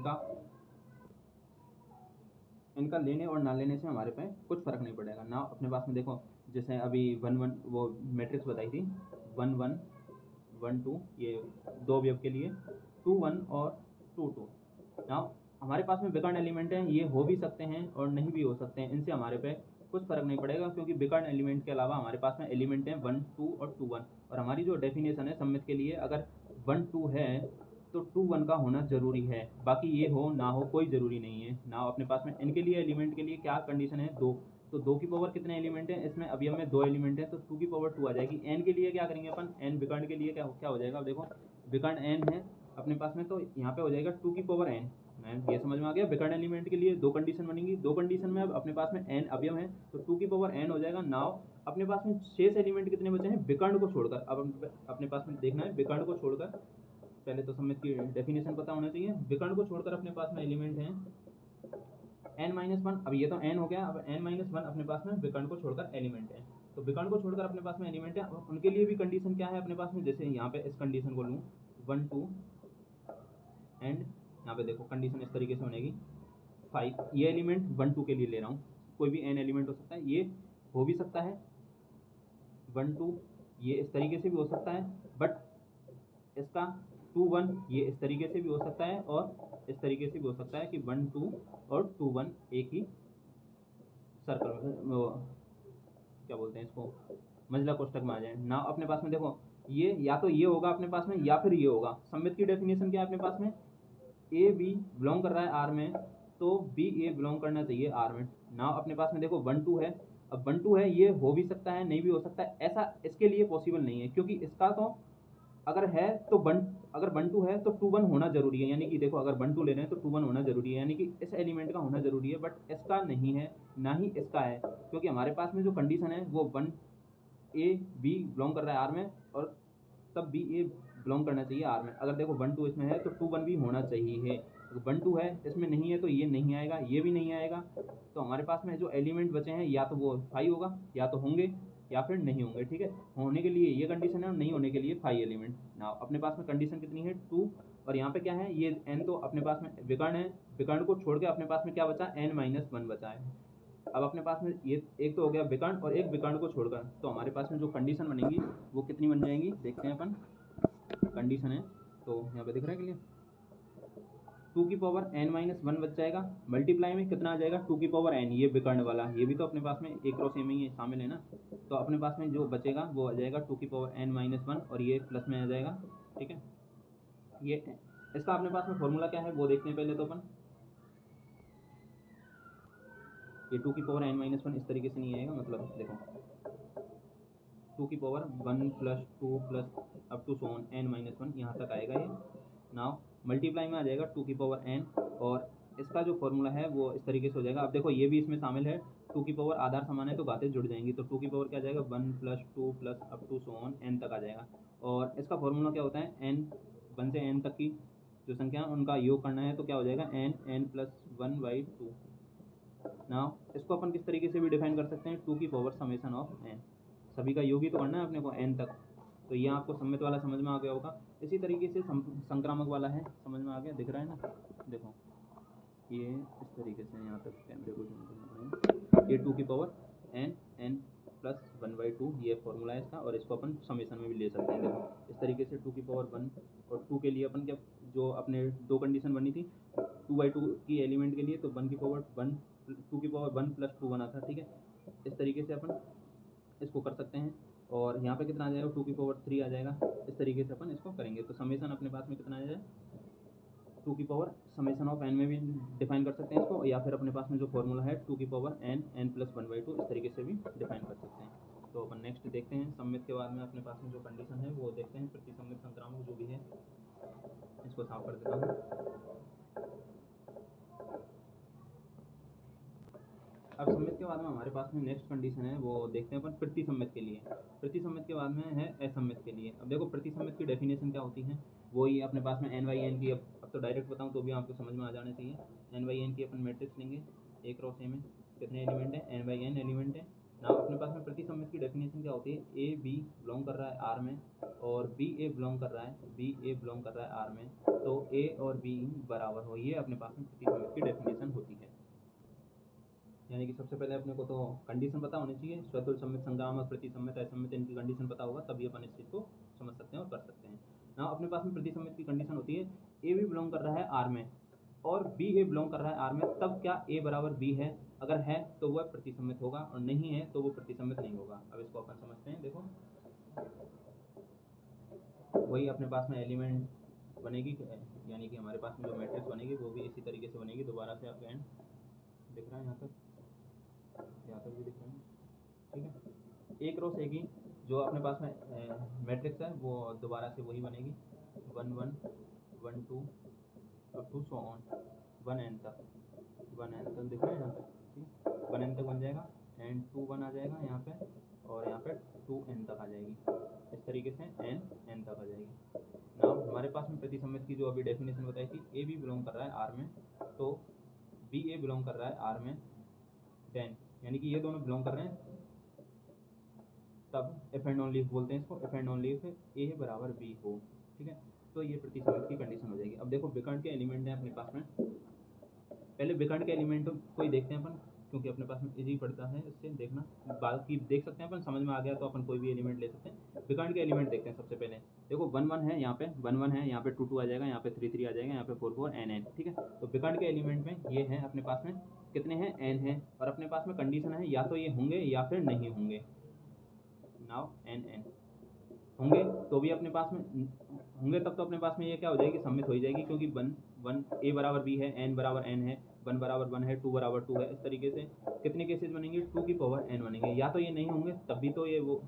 इनका लेने और ना लेने से हमारे पे कुछ फ़र्क नहीं पड़ेगा ना। अपने पास में देखो जैसे अभी 1 1 वो मैट्रिक्स बताई थी 1 1 1 2, ये दो अवयव के लिए 2 1 और 2 2। ना हमारे पास में विकर्ण एलिमेंट हैं, ये हो भी सकते हैं और नहीं भी हो सकते हैं, इनसे हमारे पे कुछ फ़र्क नहीं पड़ेगा, क्योंकि विकर्ण एलिमेंट के अलावा हमारे पास में एलिमेंट हैं 1 2 और 2 1। और हमारी जो डेफिनेशन है सम्मित के लिए, अगर 1 2 है तो 2 1 का होना ज़रूरी है, बाकी ये हो ना हो कोई ज़रूरी नहीं है ना। अपने पास में इनके लिए एलिमेंट के लिए क्या कंडीशन है, 2। तो 2 की पावर कितने एलिमेंट हैं, इसमें अवयव में 2 एलिमेंट हैं, तो 2 की पावर 2 आ जाएगी। एन के लिए क्या करेंगे अपन, एन विकर्ण के लिए क्या हो जाएगा, अब देखो विकर्ण एन है अपने पास में, तो यहाँ पे हो जाएगा 2 की पावर एन। ये समझ में आ गया। विकर्ण एलिमेंट के लिए 2 कंडीशन बनेंगी, 2 कंडीशन में अब अपने पास में एन अवयव है तो 2 की पावर एन हो जाएगा। नाउ अपने पास में शेष एलिमेंट कितने बचे हैं विकर्ण को छोड़कर। अब अपने पास में देखना है विकर्ण को छोड़कर, पहले तो सम्मित की डेफिनेशन पता होना चाहिए। विकर्ण को छोड़कर अपने पास में एलिमेंट हैं n-1। अब ये तो n हो गया, अब n-1 अपने पास में विकर्ण को छोड़कर एलिमेंट है। तो विकर्ण को छोड़कर अपने पास में एलिमेंट है, अब उनके लिए भी कंडीशन क्या है अपने पास में, जैसे यहाँ पे इस कंडीशन को लूँ 1 2 एंड यहाँ पे देखो कंडीशन इस तरीके से बनेगी 5। ये एलिमेंट 1 2 के लिए ले रहा हूँ, कोई भी n एलिमेंट हो सकता है, ये हो भी सकता है 1 2, ये इस तरीके से भी हो सकता है, बट इसका 2 1 ये इस तरीके से भी हो सकता है और इस तरीके से भी हो सकता है कि 1 2 और 2 1 एक ही सर्कल क्या बोलते हैं इसको, मंझला कोष्ठक में आ जाए ना। अपने पास में देखो ये या तो ये होगा अपने पास में या फिर ये होगा। सम्मित की डेफिनेशन क्या है अपने पास में, ए बी बिलोंग कर रहा है आर में तो बी ए बिलोंग करना चाहिए आर में। ना अपने पास में देखो 1 2 है, अब 1 2 है ये हो भी सकता है नहीं भी हो सकता है, ऐसा इसके लिए पॉसिबल नहीं है, क्योंकि इसका तो अगर है तो अगर 1 2 है तो 2 1 होना जरूरी है, यानी कि देखो अगर 1 2 ले रहे हैं तो 2 1 होना जरूरी है, यानी कि इस एलिमेंट का होना जरूरी है, बट इसका नहीं है ना ही इसका है, क्योंकि हमारे पास में जो कंडीशन है वो 1 ए बी बिलोंग कर रहा है आर में और तब बी ए बिलोंग करना चाहिए आर में। अगर देखो 1 2 इसमें है तो 2 1 भी होना चाहिए, अगर 1 2 है इसमें नहीं है तो ये नहीं आएगा, ये भी नहीं आएगा। तो हमारे पास में जो एलिमेंट बचे हैं या तो वो 5 होगा या तो होंगे या फिर नहीं होंगे, ठीक है। होने के लिए ये कंडीशन है और नहीं होने के लिए 5 एलिमेंट। ना अपने पास में कंडीशन कितनी है 2, और यहाँ पे क्या है ये n तो अपने पास में विकर्ण है, विकर्ण को छोड़ के अपने पास में क्या बचा n-1 बचा है। अब अपने पास में ये एक तो हो गया विकर्ण और एक विकर्ण को छोड़कर, तो हमारे पास में जो कंडीशन बनेगी वो कितनी बन जाएंगी, देखते हैं अपन। कंडीशन है तो यहाँ पे दिख रहा है क्लियर, 2 की पावर n-1 बच जाएगा, मल्टीप्लाई में कितना आ जाएगा 2 की पावर n, ये विकर्ण वाला ये भी तो अपने पास में एक क्रॉस में ही शामिल है ना, तो अपने पास में जो बचेगा वो आ जाएगा 2 की पावर n-1 और ये प्लस में आ जाएगा, ठीक है। ये इसका अपने पास में फॉर्मूला क्या है वो देखते हैं पहले तो अपन। ये 2 की पावर n-1 इस तरीके से नहीं आएगा, मतलब देखो 2 की power 1 plus 2 plus up to so on n-1 यहाँ तक आएगा ये। नाउ मल्टीप्लाई में आ जाएगा 2 की पावर n, और इसका जो फॉर्मूला है वो इस तरीके से हो जाएगा। अब देखो ये भी इसमें शामिल है, 2 की पावर आधार समान है तो घातें जुड़ जाएंगी, तो 2 की पावर क्या आ जाएगा 1 plus 2 plus up to so on n तक आ जाएगा। और इसका फॉर्मूला क्या होता है, n 1 से n तक की जो संख्या उनका योग करना है, तो क्या हो जाएगा n प्लस 1/2। नाउ इसको अपन किस तरीके से भी डिफाइन कर सकते हैं, 2 की पावर समेसन ऑफ n, सभी का योग ही तो करना है अपने को n तक। तो ये आपको सम्मित वाला समझ में आ गया होगा। इसी तरीके से संक्रामक वाला है, समझ में आ गया, दिख रहा है ना, देखो ये इस तरीके से यहाँ तक कैमरे को जूम करना पड़ेगा, ये 2 की पावर n प्लस 1/2 ये फॉर्मूला है इसका, और इसको अपन समेसन में भी ले सकते हैं। देखो इस तरीके से 2 की पावर 1 और 2 के लिए अपन क्या, जो अपने दो कंडीशन बनी थी 2/2 की एलिमेंट के लिए, तो 1 की पावर 1 2 की पावर 1 प्लस 2 बना था, ठीक है। इस तरीके से अपन इसको कर सकते हैं, और यहाँ पे कितना आ जाएगा 2 की पावर 3 आ जाएगा। इस तरीके से अपन इसको करेंगे तो समेसन अपने पास में कितना आ जाएगा 2 की पावर समेसन ऑफ n में भी डिफाइन कर सकते हैं इसको, या फिर अपने पास में जो फॉर्मूला है 2 की पावर n प्लस 1/2 इस तरीके से भी डिफाइन कर सकते हैं। तो अपन नेक्स्ट देखते हैं सम्मित के बाद में अपने पास में जो कंडीशन है वो देखते हैं, प्रतिसम्मित संक्रामक जो भी है इसको साफ कर देता हूँ। अब सम्मित के बाद में हमारे पास में नेक्स्ट कंडीशन है वो देखते हैं अपन प्रतिसम्मित के लिए। प्रतिसम्मित के बाद में है असम्मित के लिए। अब देखो प्रतिसम्मित की डेफिनेशन क्या होती है, वही अपने पास में एन बाई एन की, अब तो डायरेक्ट बताऊँ तो भी आपको समझ में आ जाना चाहिए। एन बाई एन की अपन मैट्रिक्स लेंगे, ए क्रॉस ए में कितने एलिमेंट हैं, एन बाई एन एलिमेंट है ना। अपने पास में प्रति सम्मित की डेफिनेशन क्या होती है, ए बी बिलोंग कर रहा है आर में और बी ए बिलोंग कर रहा है, बी ए बिलोंग कर रहा है आर में, तो ए और बी बराबर हो, ये अपने पास में प्रति सम्मित की डेफिनेशन होती है। यानी कि सबसे पहले अपने को तो कंडीशन पता होनी चाहिए, स्वतुल्य सम्मित, संक्रामक, प्रति सम्मित, असम्मित, इनकी कंडीशन पता होगा तभी अपन इस चीज़ को समझ सकते हैं और कर सकते हैं ना। अपने पास में प्रति सम्मित की कंडीशन होती है, ए भी बिलोंग कर रहा है आर में और बी ए बिलोंग कर रहा है आर में, तब क्या ए बराबर बी है, अगर है तो वह प्रति सम्मित होगा और नहीं है तो वो प्रति सम्मित नहीं होगा। अब इसको अपन समझते हैं। देखो वही अपने पास में एलिमेंट बनेगी, यानी कि हमारे पास में जो मैट्रिक्स बनेगी वो भी इसी तरीके से बनेगी। दोबारा से आपका एंड दिख रहा है, यहाँ तक भी दिख रहा है, ठीक है। ए क्रॉस ए की जो अपने पास में मैट्रिक्स है वो दोबारा से वही बनेगी, 1 1 1 2 up to so on 1 n तक, 1 n तक दिख रहा है यहाँ तक, ठीक है। 1 n तक बन जाएगा एंड 2 1 आ जाएगा यहाँ पे और यहाँ पे 2 n तक आ जाएगी, इस तरीके से n तक आ जाएगी ना। हमारे पास में प्रति सम्मित की जो अभी डेफिनेशन बताई थी, ए बी बिलोंग कर रहा है आर में तो बी ए बिलोंग कर रहा है आर में, देन यानी कि ये दोनों बिलोंग कर रहे हैं, तब एफ एंड ऑन लीफ बोलते हैं इसको, एफ एंड ऑन लीफ ए बराबर बी हो, ठीक है। तो ये प्रति सम्मित की कंडीशन हो जाएगी। अब देखो विकर्ण के एलिमेंट हैं अपने पास में, पहले विकर्ण के एलिमेंट को ही देखते हैं अपन, क्योंकि अपने पास में इजी पड़ता है इससे देखना, बाकी देख सकते हैं अपन, समझ में आ गया तो अपन कोई भी एलिमेंट ले सकते हैं। विकर्ण के एलिमेंट देखते हैं सबसे पहले। देखो 1 1 है यहाँ पे, 1 1 है यहाँ पे, 2 2 आ जाएगा यहाँ पे, 3 3 आ जाएगा यहाँ पे, 4 4 n n, ठीक है। तो विकर्ण के एलिमेंट में ये है अपने पास में कितने हैं, n है, और अपने पास में कंडीशन है या तो ये होंगे या फिर नहीं होंगे। नाउ n n होंगे तो भी अपने पास में होंगे, तब तो अपने पास में ये क्या हो जाएगी, सम्मित हो ही जाएगी, क्योंकि 1 1 ए बराबर बी है, n बराबर n है, 1 बराबर 1 है, 2 बराबर 2 है। इस तरीके से कितने केसेस बनेंगे, 2 की पावर n बनेंगे। या तो ये नहीं होंगे तब भी तो ये वो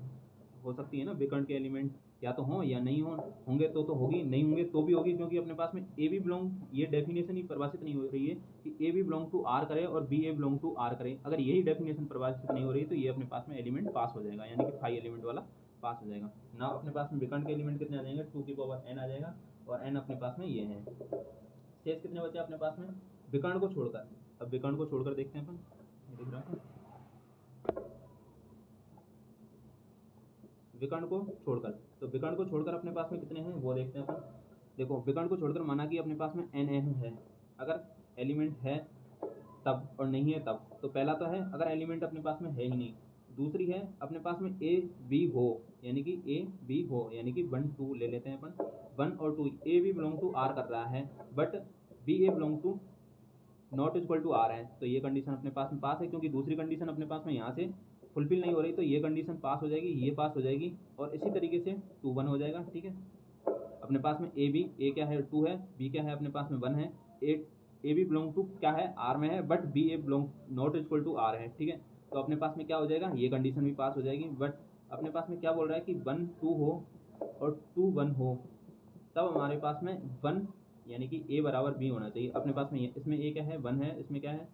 हो सकती है ना, विकर्ण के एलिमेंट या तो हों या नहीं हों, होंगे तो होगी, नहीं होंगे तो भी होगी, क्योंकि अपने पास में ए बी बिलोंग, ये डेफिनेशन ही परिभाषित नहीं हो रही है कि A B belong to R करे और B A belong to R करे। अगर यही डेफिनेशन परिभाषित नहीं हो रही तो ये अपने पास में एलिमेंट पास हो जाएगा, यानी कि 5 एलिमेंट वाला पास हो जाएगा ना। अपने पास में विकर्ण के एलिमेंट कितने आ जाएंगे, 2 की पावर n आ जाएगा और n अपने पास में ये है। शेष कितने बचे अपने पास में विकर्ण को छोड़कर। अब विकर्ण को छोड़कर देखते हैं अपन, दिख रहा है विकर्ण को छोड़कर, तो विकर्ण को छोड़कर अपने पास में कितने हैं वो देखते हैं अपन। देखो विकर्ण को छोड़कर माना कि अपने पास में n n है, अगर एलिमेंट है तब और नहीं है तब। तो पहला तो है अगर एलिमेंट अपने पास में है ही नहीं, दूसरी है अपने पास में ए बी हो, यानी कि ए बी हो, यानी कि 1 2 ले लेते हैं अपन, 1 और 2, A B belong to R कर रहा है but B A belong to not equal to R है, तो ये कंडीशन अपने पास में पास है, क्योंकि दूसरी कंडीशन अपने पास में यहाँ से फुलफिल नहीं हो रही, तो ये कंडीशन पास हो जाएगी, ये पास हो जाएगी और इसी तरीके से 2 1 हो जाएगा, ठीक है। अपने पास में ए बी, ए क्या है 2 है, बी क्या है अपने पास में 1 है, ए बी बिलोंग टू क्या है आर में है but B A belong not equal to R है, ठीक है। तो अपने पास में क्या हो जाएगा, ये कंडीशन भी पास हो जाएगी, बट अपने पास में क्या बोल रहा है कि 1 2 हो और 2 1 हो, तब हमारे पास में 1 यानी कि ए बराबर बी होना चाहिए। अपने पास में इसमें ए क्या है 1 है, इसमें क्या है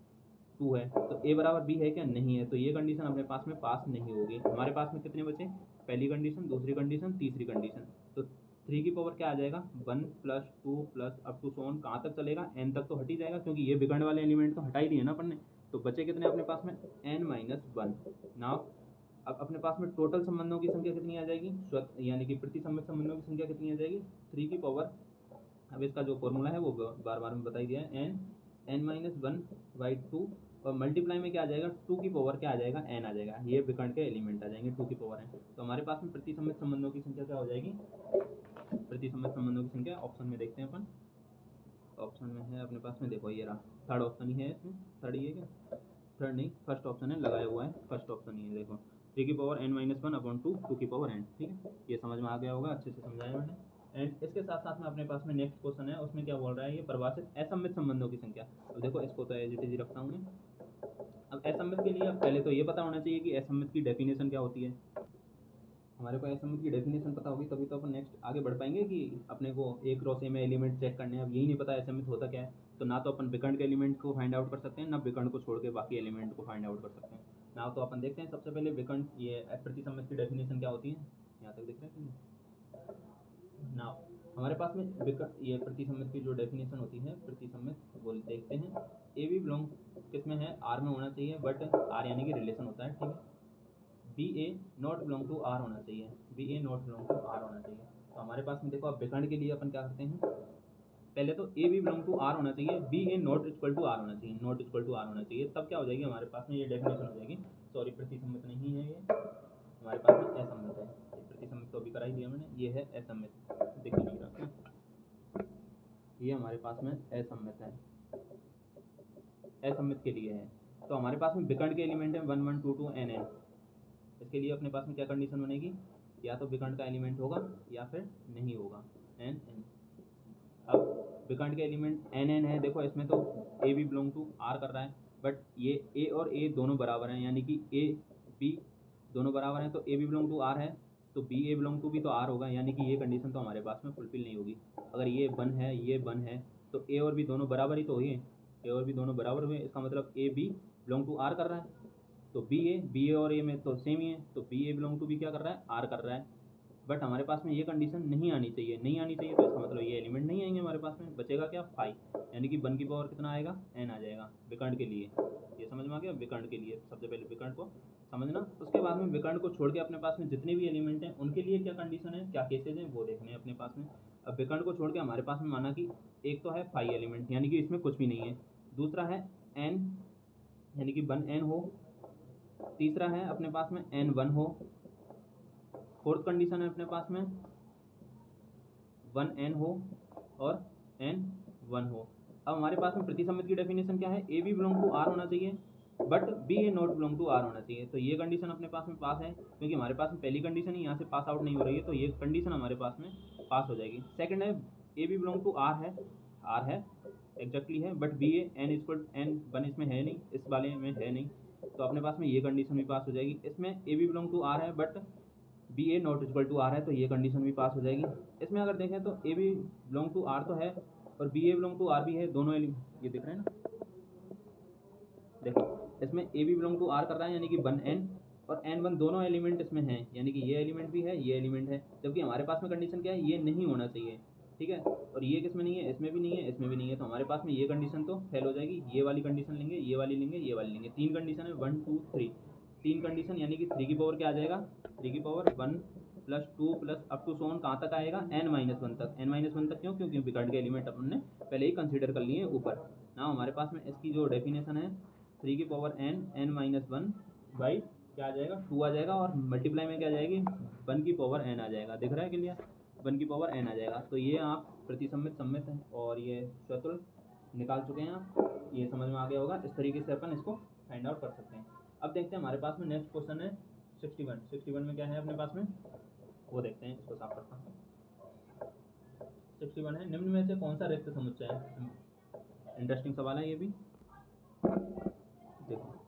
2 है, तो ए बराबर बी है क्या, नहीं है, तो ये कंडीशन अपने पास में पास नहीं होगी। हमारे पास में कितने बचे, पहली कंडीशन, दूसरी कंडीशन, तीसरी कंडीशन, तो 3 की पावर क्या आ जाएगा 1 प्लस 2 प्लस अप टू सोन, कहाँ तक चलेगा, n तक तो हट ही जाएगा, क्योंकि ये विकर्ण वाले एलिमेंट तो हटा ही दिए ना अपन ने। तो बचे कितने अपने पास में n माइनस 1 नाउ। अब अपने पास में टोटल संबंधों की संख्या कितनी आ जाएगी, यानी कि प्रति सम्मित संबंधों की संख्या कितनी आ जाएगी, 3 की पावर, अब इसका जो फॉर्मूला है वो बार बार में बताई दिया है, n माइनस 1 बाई 2 और मल्टीप्लाई में क्या आ जाएगा 2 की पावर क्या आ जाएगा n आ जाएगा, ये विकर्ण के एलिमेंट आ जाएंगे 2 की पावर n। तो हमारे पास में प्रति सम्मित संबंधों की संख्या क्या हो जाएगी, प्रति सम्मित संबंधों की संख्या ऑप्शन में देखते हैं अपन। ऑप्शन में है अपने पास में, देखो ये रहा, थर्ड ऑप्शन ही है इसमें, थर्ड ही है क्या, थर्ड नहीं फर्स्ट ऑप्शन है, लगाया हुआ है फर्स्ट ऑप्शन ही है। देखो 3 की पावर n माइनस 1 अपॉन 2, 2 की पावर n, ठीक है। ये समझ में आ गया होगा, अच्छे से समझाया मैंने। एंड इसके साथ साथ में अपने पास में नेक्स्ट क्वेश्चन है, उसमें क्या बोल रहा है, ये परिभाषित असम्मित संबंधों की संख्या। अब देखो इसको तो एज इट इज रखता हूँ मैं। अब असम्मित के लिए अब पहले तो ये पता होना चाहिए कि असम्मित की डेफिनेशन क्या होती है। हमारे को असम्मित की डेफिनेशन पता होगी तभी तो अपन नेक्स्ट आगे बढ़ पाएंगे कि अपने को एक क्रॉस ए में एलिमेंट चेक करने हैं। अब यही नहीं पता असम्मित होता क्या है, तो ना तो अपन विकर्ण के एलिमेंट को फाइंड आउट कर सकते हैं, ना विकर्ण को छोड़ के बाकी एलिमेंट को फाइंड आउट कर सकते हैं ना। तो अपन देखते हैं सबसे पहले विकर्ण, ये प्रति सम्मित की डेफिनेशन क्या होती है, यहाँ तक दिख रहा है कि नहीं ना। हमारे पास में ये प्रतिसम्मित की जो डेफिनेशन होती है प्रतिसम्मित, वो देखते हैं। ए बी बिलोंग किस में है, आर में होना चाहिए, बट आर यानी कि रिलेशन होता है, ठीक है। B A not belong to R होना चाहिए, B A not belong to R होना चाहिए। तो हमारे पास में देखो, अब विकर्ण के लिए अपन क्या करते हैं, पहले तो A B belong to R होना चाहिए, B A not equal to R होना चाहिए, नॉट इक्वल टू आर होना चाहिए, तब क्या हो जाएगी हमारे पास में ये डेफिनेशन हो जाएगी। सॉरी, प्रतिसम्मित नहीं है ये, हमारे पास में असम्मित है। ये प्रतिसम्मित तो अभी करा ही दिया मैंने, ये है असम्मित, दिख नहीं रहा, ये हमारे पास में असम्मित है, असम्मित के लिए है। तो हमारे पास में विकर्ण के एलिमेंट है 1 1 2 2 n n। इसके लिए अपने पास में क्या कंडीशन बनेगी, या तो विकर्ण का एलिमेंट होगा या फिर नहीं होगा, n n। अब विकर्ण के एलिमेंट n n है, देखो इसमें तो a भी बिलोंग टू r कर रहा है, बट ये a और a दोनों बराबर हैं, यानी कि a b दोनों बराबर हैं, तो a भी बिलोंग टू r है, तो b a बिलोंग टू भी तो r होगा, यानी कि ये कंडीशन तो हमारे पास में फुलफिल नहीं होगी। अगर ये 1 है, ये 1 है, तो a और b दोनों बराबर ही तो हुए, a और b दोनों बराबर हुए, इसका मतलब a b belong to r कर रहा है, तो बी ए और ए में तो सेम ही है, तो बी ए बिलोंग टू भी क्या कर रहा है, आर कर रहा है। बट हमारे पास में ये कंडीशन नहीं आनी चाहिए, नहीं आनी चाहिए, तो इसका मतलब ये एलिमेंट नहीं आएंगे हमारे पास में, बचेगा क्या, 5, यानी कि 1 की पावर कितना आएगा, n आ जाएगा विकर्ण के लिए। ये समझ में आ गया, विकर्ण के लिए सबसे पहले विकर्ण को समझना, उसके बाद में विकर्ण को छोड़ के अपने पास में जितने भी एलिमेंट हैं उनके लिए क्या कंडीशन है, क्या केसेज हैं, वो देखने हैं अपने पास में। अब विकर्ण को छोड़ के हमारे पास में माना कि एक तो है 5 एलिमेंट, यानी कि इसमें कुछ भी नहीं है, दूसरा है n यानी कि 1n हो, तीसरा है अपने पास में n1 हो, फोर्थ कंडीशन है अपने पास में 1n हो और n1 हो। अब हमारे पास में प्रतिसम्मित की डेफिनेशन क्या है, A B belong to R होना चाहिए, but B A not belong to R होना चाहिए। तो ये कंडीशन अपने पास में पास है, क्योंकि हमारे पास में पहली कंडीशन ही यहाँ से पास आउट नहीं हो रही है, तो ये कंडीशन हमारे पास में पास हो जाएगी। सेकंड है A B belong to R है, आर है एग्जैक्टली है, but B A N equal n1 इसमें है नहीं, इस वाले में है नहीं, तो अपने पास में ये कंडीशन भी पास हो जाएगी। इसमें A B belong to R है, but B A not equal to R है, तो ये कंडीशन भी पास हो जाएगी। इसमें अगर देखें तो A B belong to R तो है और B A belong to R भी है, दोनों ये दिख रहे हैं ना, देखो इसमें A B belong to R कर रहा है, यानी कि 1n और n1 दोनों एलिमेंट इसमें हैं, यानी कि ये एलिमेंट भी है, ये एलिमेंट है, जबकि हमारे पास में कंडीशन क्या है, ये नहीं होना चाहिए, ठीक है। और ये किस में नहीं है, इसमें भी नहीं है, इसमें भी नहीं है, तो हमारे पास में ये कंडीशन तो फेल हो जाएगी। ये वाली कंडीशन लेंगे, ये वाली लेंगे, ये वाली लेंगे, 3 कंडीशन है, 1 2 3, 3 कंडीशन, यानी कि 3 की पावर क्या आ जाएगा, 3 की power 1 plus 2 plus up to सोन कहाँ तक आएगा, n-1 तक, n-1 तक क्यों, क्योंकि विकर्ण के एलिमेंट अपन ने पहले ही कंसिडर कर लिए ऊपर ना। हमारे पास में इसकी जो डेफिनेशन है 3 की पावर n-1 बाई क्या आ जाएगा, 2 आ जाएगा, और मल्टीप्लाई में क्या आ जाएगी, 1 की पावर n आ जाएगा, दिख रहा है क्लियर, 1 की पावर n आ जाएगा। तो ये आप प्रतिसम्मित सम्मित है और ये स्वतुल्य निकाल चुके हैं आप, ये समझ में आ गया होगा। इस तरीके से अपन इसको फाइंड आउट कर सकते हैं। अब देखते हैं हमारे पास में नेक्स्ट क्वेश्चन है 61 में क्या है अपने पास में, वो देखते हैं, इसको साफ करता हूँ। 61 है, निम्न में से कौन सा रिक्त समुच्चय है, इंटरेस्टिंग सवाल है ये भी, देखो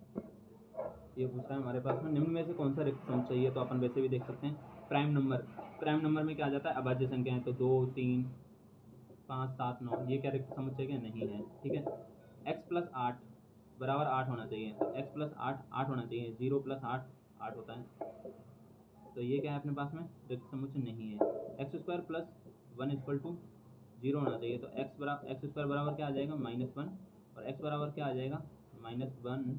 ये पूछ रहा है हमारे पास में निम्न में से कौन सा रिक्त समुच्चय है, तो अपन वैसे भी देख सकते हैं। प्राइम नंबर में क्या आ जाता है, अभाज्य संख्या है, तो 2 3 5 7 9, ये क्या रिक्त समुच्चय क्या नहीं है, ठीक है। x प्लस 8 बराबर 8 होना चाहिए, तो x प्लस 8 8 होना चाहिए, 0 प्लस 8 8 होता है, तो ये क्या है अपने पास में रिक्त समुच्चय नहीं है। X square plus 1 equal to 0 होना चाहिए, तो एक्स स्क्वायर बराबर क्या आ जाएगा, -1, और x बराबर क्या आ जाएगा, -1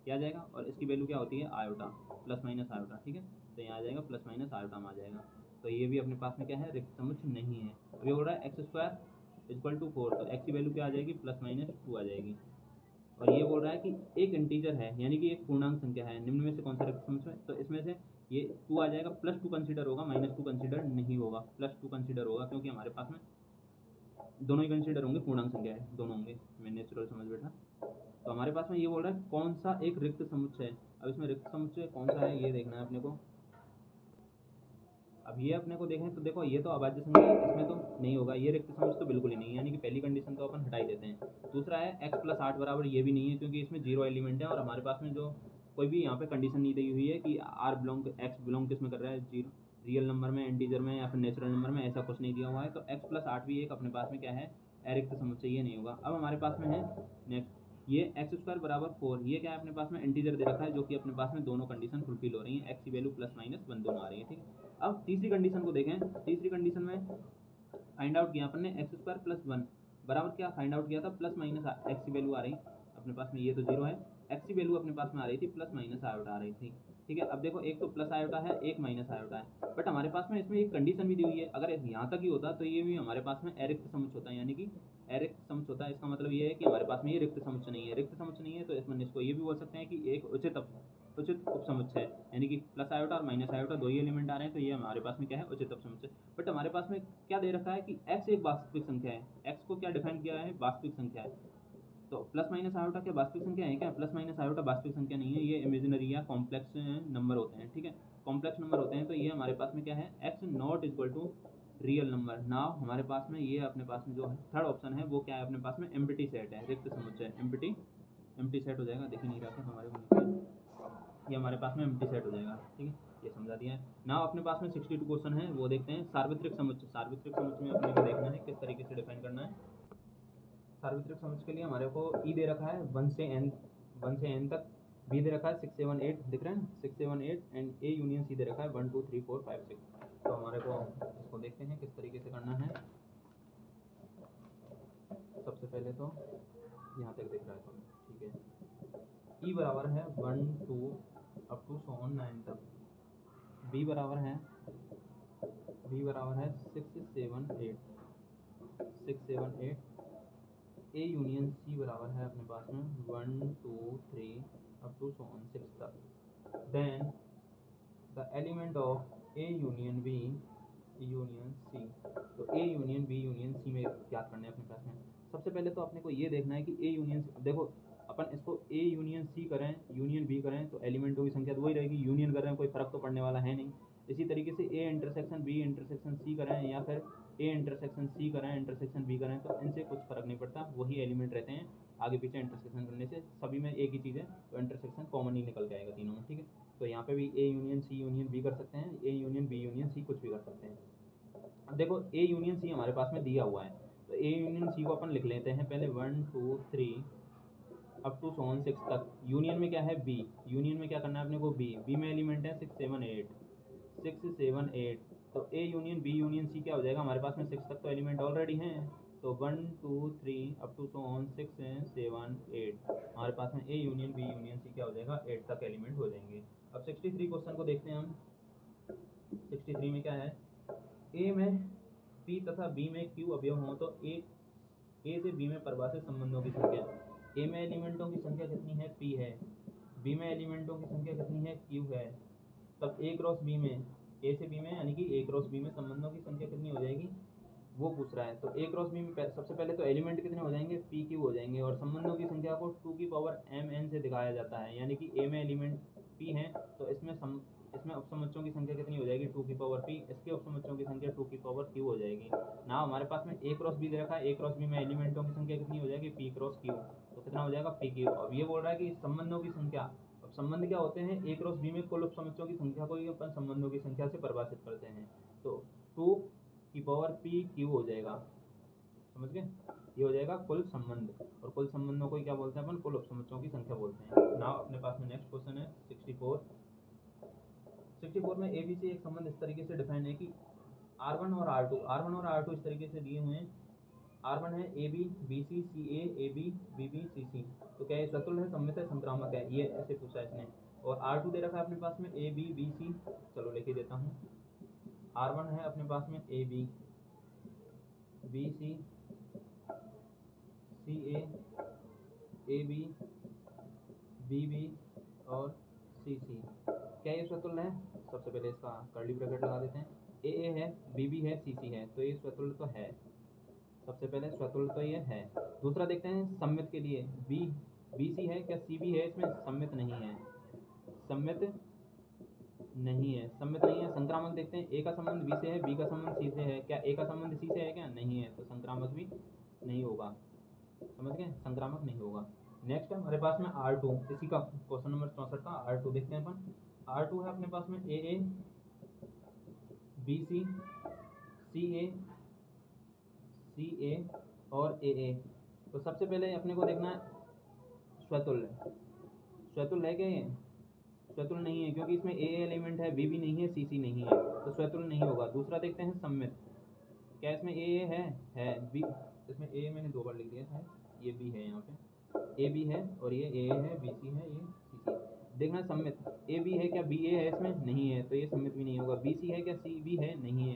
क्या आ जाएगा, और इसकी वैल्यू क्या होती है, आयोटा, प्लस माइनस आयोटा, ठीक है। तो यहाँ आ जाएगा प्लस माइनस आयोटा में आ जाएगा, तो ये भी अपने पास में क्या है, रिक्त समुच्चय नहीं है। अब ये बोल रहा है एक्स स्क्वायर इक्वल टू 4, तो एक्स की वैल्यू क्या आ जाएगी, प्लस माइनस 2 आ जाएगी। और ये बोल रहा है कि एक इंटीजर है, यानी कि एक पूर्णांक संख्या है, निम्न में से कौन सा रिक्त समुच्चय है, तो इसमें से ये 2 आ जाएगा, +2 कंसीडर होगा, -2 कंसीडर नहीं होगा, +2 कंसीडर होगा, क्योंकि हमारे पास में दोनों ही कंसीडर होंगे, पूर्णांक संख्या है, दोनों होंगे, मैं नेचुरल समझ बैठा। तो हमारे पास में ये बोल रहा है कौन सा एक रिक्त समुच्चय है। अब इसमें रिक्त समुच्चय कौन सा है ये देखना है अपने को। अब ये अपने को देखें तो देखो ये तो अभाज्य संख्या है, इसमें तो नहीं होगा, ये रिक्त समुच्चय तो बिल्कुल ही नहीं है, यानी कि पहली कंडीशन तो अपन हटा ही देते हैं। दूसरा है x प्लस 8 बराबर, ये भी नहीं है, क्योंकि इसमें 0 एलिमेंट है, और हमारे पास में जो कोई भी यहाँ पे कंडीशन नहीं दी हुई है कि x बिलोंग किस में कर रहा है, जीरो रियल नंबर में, इंटीजर में, या फिर नेचुरल नंबर में, ऐसा कुछ नहीं दिया हुआ है। तो x प्लस 8 भी एक अपने पास में क्या है, अरिक्त समुच्चय, ये नहीं होगा। अब हमारे पास में है नेक्स्ट ये एक्स स्क्वायर बराबर 4, ये क्या है अपने पास में, इंटीजर दे रखा है, जो कि अपने पास में दोनों कंडीशन फुलफिल हो रही है, एक्स की वैल्यू प्लस माइनस 1 दोनों आ रही है, ठीक है। अब तीसरी कंडीशन को देखें, तीसरी कंडीशन में फाइंड आउट किया अपन ने एक्स स्क्वायर प्लस वन बराबर क्या फाइंड आउट किया था, प्लस माइनस एक्स की वैल्यू आ रही अपने पास में, ये तो जीरो है, एक्स की वैल्यू अपने पास में आ रही थी प्लस माइनस आयोटा आ रही थी। ठीक है, अब देखो एक तो प्लस आयोटा है, एक माइनस आयोटा है, बट हमारे पास में इसमें एक कंडीशन भी दी हुई है, अगर यहाँ तक ही होता तो ये भी हमारे पास में अरिक्त समुच्चय होता है, यानी कि अरिक्त समुच्चय होता है। इसका मतलब ये है कि हमारे पास में ये रिक्त समुच्चय नहीं है, रिक्त समुच्चय नहीं है तो इसको ये भी बोल सकते हैं कि एक उचित उपसमुच्चय है, यानी कि प्लस आयोटा और माइनस आयोटा दो ही एलिमेंट आ रहे हैं, तो ये हमारे पास में क्या है, उचित उपसमुच्चय। बट हमारे पास में क्या दे रखा है कि x एक वास्तविक संख्या है, x को क्या डिफाइन किया है, वास्तविक संख्या है। तो प्लस माइनस आयोटा क्या वास्तविक संख्या है क्या, प्लस माइनस आयोटा वास्तविक संख्या नहीं है, ये इमेजिनरी या कॉम्प्लेक्स नंबर होते हैं। ठीक है, कॉम्प्लेक्स नंबर होते हैं, तो ये हमारे पास में क्या है, x not equal to real number. Now हमारे पास में ये अपने पास में जो है थर्ड ऑप्शन है वो क्या है, अपने पास में एम्प्टी सेट है, रिक्त समुच्चय, एम्प्टी सेट हो जाएगा, दिख ही नहीं रहा था हमारे को नीचे, ये हमारे पास में एम्प्टी सेट हो जाएगा। ठीक है, ये समझा दिया है। ना अपने पास में 62 क्वेश्चन है, वो देखते हैं। सार्वत्रिक समुच्चय, सार्वत्रिक समुच्चय में अपने को देखना है किस तरीके से डिफाइन करना है। सार्वत्रिक समुच्चय के लिए हमारे को ई दे रखा है 1 से n तक, बी दे रखा है 6 7 8, दिख रहा है ना 6 7 8, एंड ए यूनियन सी दे रखा है 1 2 3 4 5 6। तो हमारे को इसको देखते हैं किस तरीके से करना है। सबसे पहले तो यहाँ तक दिख रहा है तो ठीक है, ई बराबर है 1 2 अप टू 9 तक, बी बराबर है 6 7 8, ए यूनियन सी बराबर है अपने पास में 1 2 3 अप टू 6 तक। Then the element of A union B union C, तो A union B union C में याद करना है अपने पास में। सबसे पहले तो अपने को ये देखना है कि ए यूनियन सी, देखो अपन इसको ए यूनियन सी करें यूनियन बी करें तो एलिमेंटों की संख्या तो वही रहेगी, यूनियन कर रहे हैं कोई फर्क तो पड़ने वाला है नहीं। इसी तरीके से A intersection B intersection C करें या फिर ए इंटरसेक्शन सी करें इंटरसेक्शन बी करें, तो इनसे कुछ फर्क नहीं पड़ता, वही एलिमेंट रहते हैं। आगे पीछे इंटरसेक्शन करने से सभी में एक ही चीज़ है, तो इंटरसेक्शन कॉमन ही निकल के आएगा तीनों में। ठीक है, तो यहाँ पे भी A union C union B कर सकते हैं, A union B union C कुछ भी कर सकते हैं। अब देखो ए यूनियन सी हमारे पास में दिया हुआ है, तो ए यूनियन सी को अपन लिख लेते हैं पहले 1 2 3 अप टू 6 तक। यूनियन में क्या है, बी, यूनियन में क्या करना है अपने को, बी में एलिमेंट है 6 7 8, तो A union B union C क्या हो जाएगा, हमारे पास में 6 तक तो एलिमेंट ऑलरेडी हैं, तो 1 2 3 अप टू 6 7 8, हमारे पास में A union B union C क्या हो जाएगा, 8 तक एलिमेंट हो जाएंगे। अब 63 क्वेश्चन को देखते हैं हम। 63 में क्या है, ए में पी तथा बी में क्यू अवयव हों तो ए से बी में परिभाषित संबंधों की संख्या, ए में एलिमेंटों की संख्या कितनी है, पी है, बी में एलिमेंटों की संख्या कितनी है, क्यू है, तब ए क्रॉस बी में, ए से बी में यानी कि ए क्रॉस बी में संबंधों की संख्या कितनी हो जाएगी, वो पूछ रहा है। तो ए क्रॉस बी में सबसे पहले तो एलिमेंट कितने हो जाएंगे, पी क्यू हो जाएंगे, और संबंधों की संख्या को 2 की पावर mn से दिखाया जाता है, यानी कि ए में एलिमेंट पी है तो इसमें उपसमुच्चयों की संख्या कितनी हो जाएगी, 2 की पावर पी, इसके उपसमुच्चयों की संख्या 2 की पावर क्यू हो जाएगी। ना हमारे पास में ए क्रॉस बी दे रखा है, ए क्रॉस बी में एलिमेंटों की संख्या कितनी हो जाएगी, पी क्रॉस क्यू, तो कितना हो जाएगा, पी क्यू। अब ये बोल रहा है कि संबंधों की संख्या, अब संबंध क्या होते हैं, ए क्रॉस बी में कुल उपसमुच्चयों की संख्या को ही अपन संबंधों की संख्या से परिभाषित करते हैं, तो 2 की पावर पी क्यू हो जाएगा, समझ गए, ये हो जाएगा कुल संबंध, और कुल संबंधों को क्या बोलते हैं अपन, कुल उपसमुच्चयों की संख्या बोलते हैं। नाउ अपने पास में नेक्स्ट क्वेश्चन है 64 में एबीसी एक संबंध इस तरीके से डिफाइन है कि R1 और R2 इस तरीके से दिए हुए हैं। R1 है AB BC CA AB BB CC, तो क्या ये स्वतुल्य है, सममित है, संक्रामक है, ये ऐसे पूछा है इसने। और R2 दे रखा है अपने पास में AB BC, चलो लिख देता हूँ। R1 है अपने पास में AB BC CA AB BB और CC, क्या ये स्वतुल्य है, सबसे पहले इसका कर्ली ब्रैकेट लगा देते हैं, AA है BB है CC है, तो ये स्वतुल्य तो है, सबसे पहले स्वतुल्य तो ये है। दूसरा देखते हैं सम्मित के लिए, BC है क्या, CB है, इसमें सम्मित नहीं है, सम्मित नहीं है, संक्रामक देखते हैं, ए का संबंध बी से है, बी का संबंध सी से है, क्या ए का संबंध सी से है क्या, नहीं है, तो संक्रामक भी नहीं होगा, समझ गए, संक्रामक नहीं होगा। नेक्स्ट है हमारे पास में R2, इसी का क्वेश्चन नंबर 64 का R2 देखते हैं अपन। R2 है अपने पास में AA BC CA और AA, तो सबसे पहले अपने को देखना है स्वतुल्य है क्या, ये स्वतुल्य नहीं है, क्योंकि इसमें AA एलिमेंट है, BB नहीं है, CC नहीं है, तो स्वतुल्य नहीं होगा। दूसरा देखते हैं सम्मित, क्या इसमें ए है बी, इसमें ए मैंने 2 बार लिख दिया है, ये बी है, यहाँ पे ए बी है और ये ए है, बी सी है, ये सी सी। देखना सम्मित, ए बी है क्या बी ए है इसमें, नहीं है तो ये सम्मित भी नहीं होगा। बी सी है क्या सी बी है, नहीं है।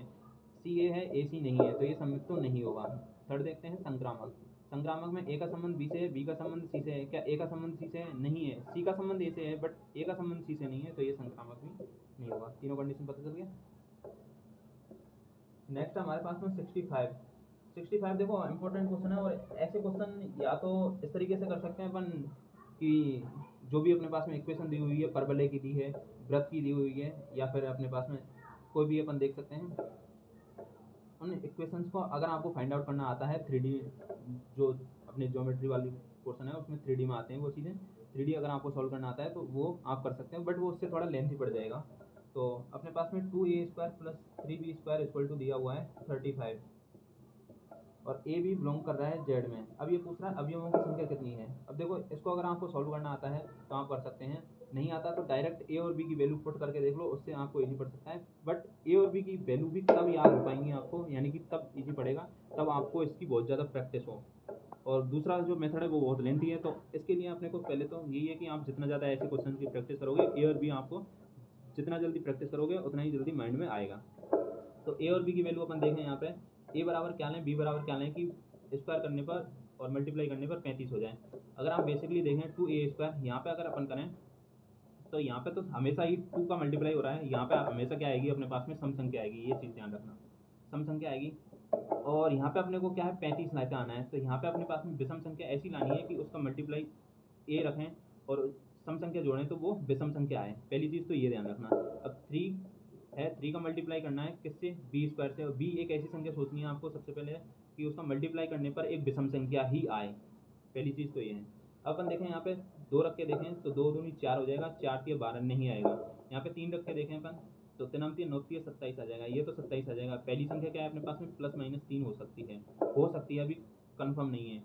सी ए है ए सी नहीं है, तो ये सम्मित तो नहीं होगा। थर्ड देखते हैं संक्रामक। संक्रामक में ए का संबंध बी से है, बी का संबंध सी से है, क्या ए का संबंध सी से है, नहीं है। सी का संबंध ए से है बट ए का संबंध सी से नहीं है, तो ये संक्रामक भी नहीं होगा। तीनों कंडीशन पता चल गया। नेक्स्ट हमारे पास में 65 देखो इंपॉर्टेंट क्वेश्चन है, और ऐसे क्वेश्चन या तो इस तरीके से कर सकते हैं अपन कि जो भी अपने पास में इक्वेशन दी हुई है, परवलय की दी है, वृत्त की दी हुई है, या फिर अपने पास में कोई भी अपन देख सकते हैं उन इक्वेशंस को अगर आपको फाइंड आउट करना आता है 3D, जो अपने ज्योमेट्री वाली पोर्शन है उसमें 3D में आते हैं वो चीज़ें, 3D अगर आपको सॉल्व करना आता है तो वो आप कर सकते हैं, बट वो उससे थोड़ा लेंथी पड़ जाएगा। तो अपने पास में 2a² + 3b² इक्वल टू दिया हुआ है 35, और ए भी बिलोंग कर रहा है जेड में। अब ये पूछ रहा है अवयवों की संख्या कितनी है। अब देखो इसको अगर आपको सॉल्व करना आता है तो आप कर सकते हैं, नहीं आता तो डायरेक्ट ए और बी की वैल्यू पुट करके देख लो, उससे आपको इजी पड़ सकता है। बट ए और बी की वैल्यू भी तब याद हो पाएंगी आपको, यानी कि तब इजी पड़ेगा तब आपको इसकी बहुत ज़्यादा प्रैक्टिस हो। और दूसरा जो मेथड है वो बहुत लेंथी है, तो इसके लिए अपने को पहले तो यही है कि आप जितना ज़्यादा ऐसे क्वेश्चन की प्रैक्टिस करोगे, ए और बी आपको जितना जल्दी प्रैक्टिस करोगे उतना ही जल्दी माइंड में आएगा। तो ए और बी की वैल्यू अपन देखें यहाँ पे, ए बराबर क्या लें, बी बराबर क्या लें कि स्क्वायर करने पर और मल्टीप्लाई करने पर 35 हो जाए। अगर आप बेसिकली देखें 2a², यहाँ पे अगर अपन करें तो यहाँ पे तो हमेशा ही 2 का मल्टीप्लाई हो रहा है, यहाँ पे हमेशा क्या आएगी अपने पास में सम संख्या आएगी, ये चीज़ ध्यान रखना, सम संख्या आएगी। और यहाँ पे अपने को क्या है 35 लाके आना है, तो यहाँ पे अपने पास में विषम संख्या ऐसी लानी है कि उसका मल्टीप्लाई ए रखें और सम संख्या जोड़ें तो वो विषम संख्या आए। पहली चीज़ तो ये ध्यान रखना। अब 3 है, 3 का मल्टीप्लाई करना है किससे, b² से, और b एक ऐसी संख्या सोचनी है आपको सबसे पहले कि उसका मल्टीप्लाई करने पर एक विषम संख्या ही आए। पहली चीज़ तो ये है। अब अपन देखें यहाँ पे 2 रख के देखें तो 2 दूनी 4 हो जाएगा, 4 3 12 नहीं आएगा। यहाँ पे 3 रख के देखें अपन तो 3 9 3 27 आ जाएगा, ये तो 27 आ जाएगा। पहली संख्या क्या है अपने पास में ±3 हो सकती है, अभी कंफर्म नहीं है।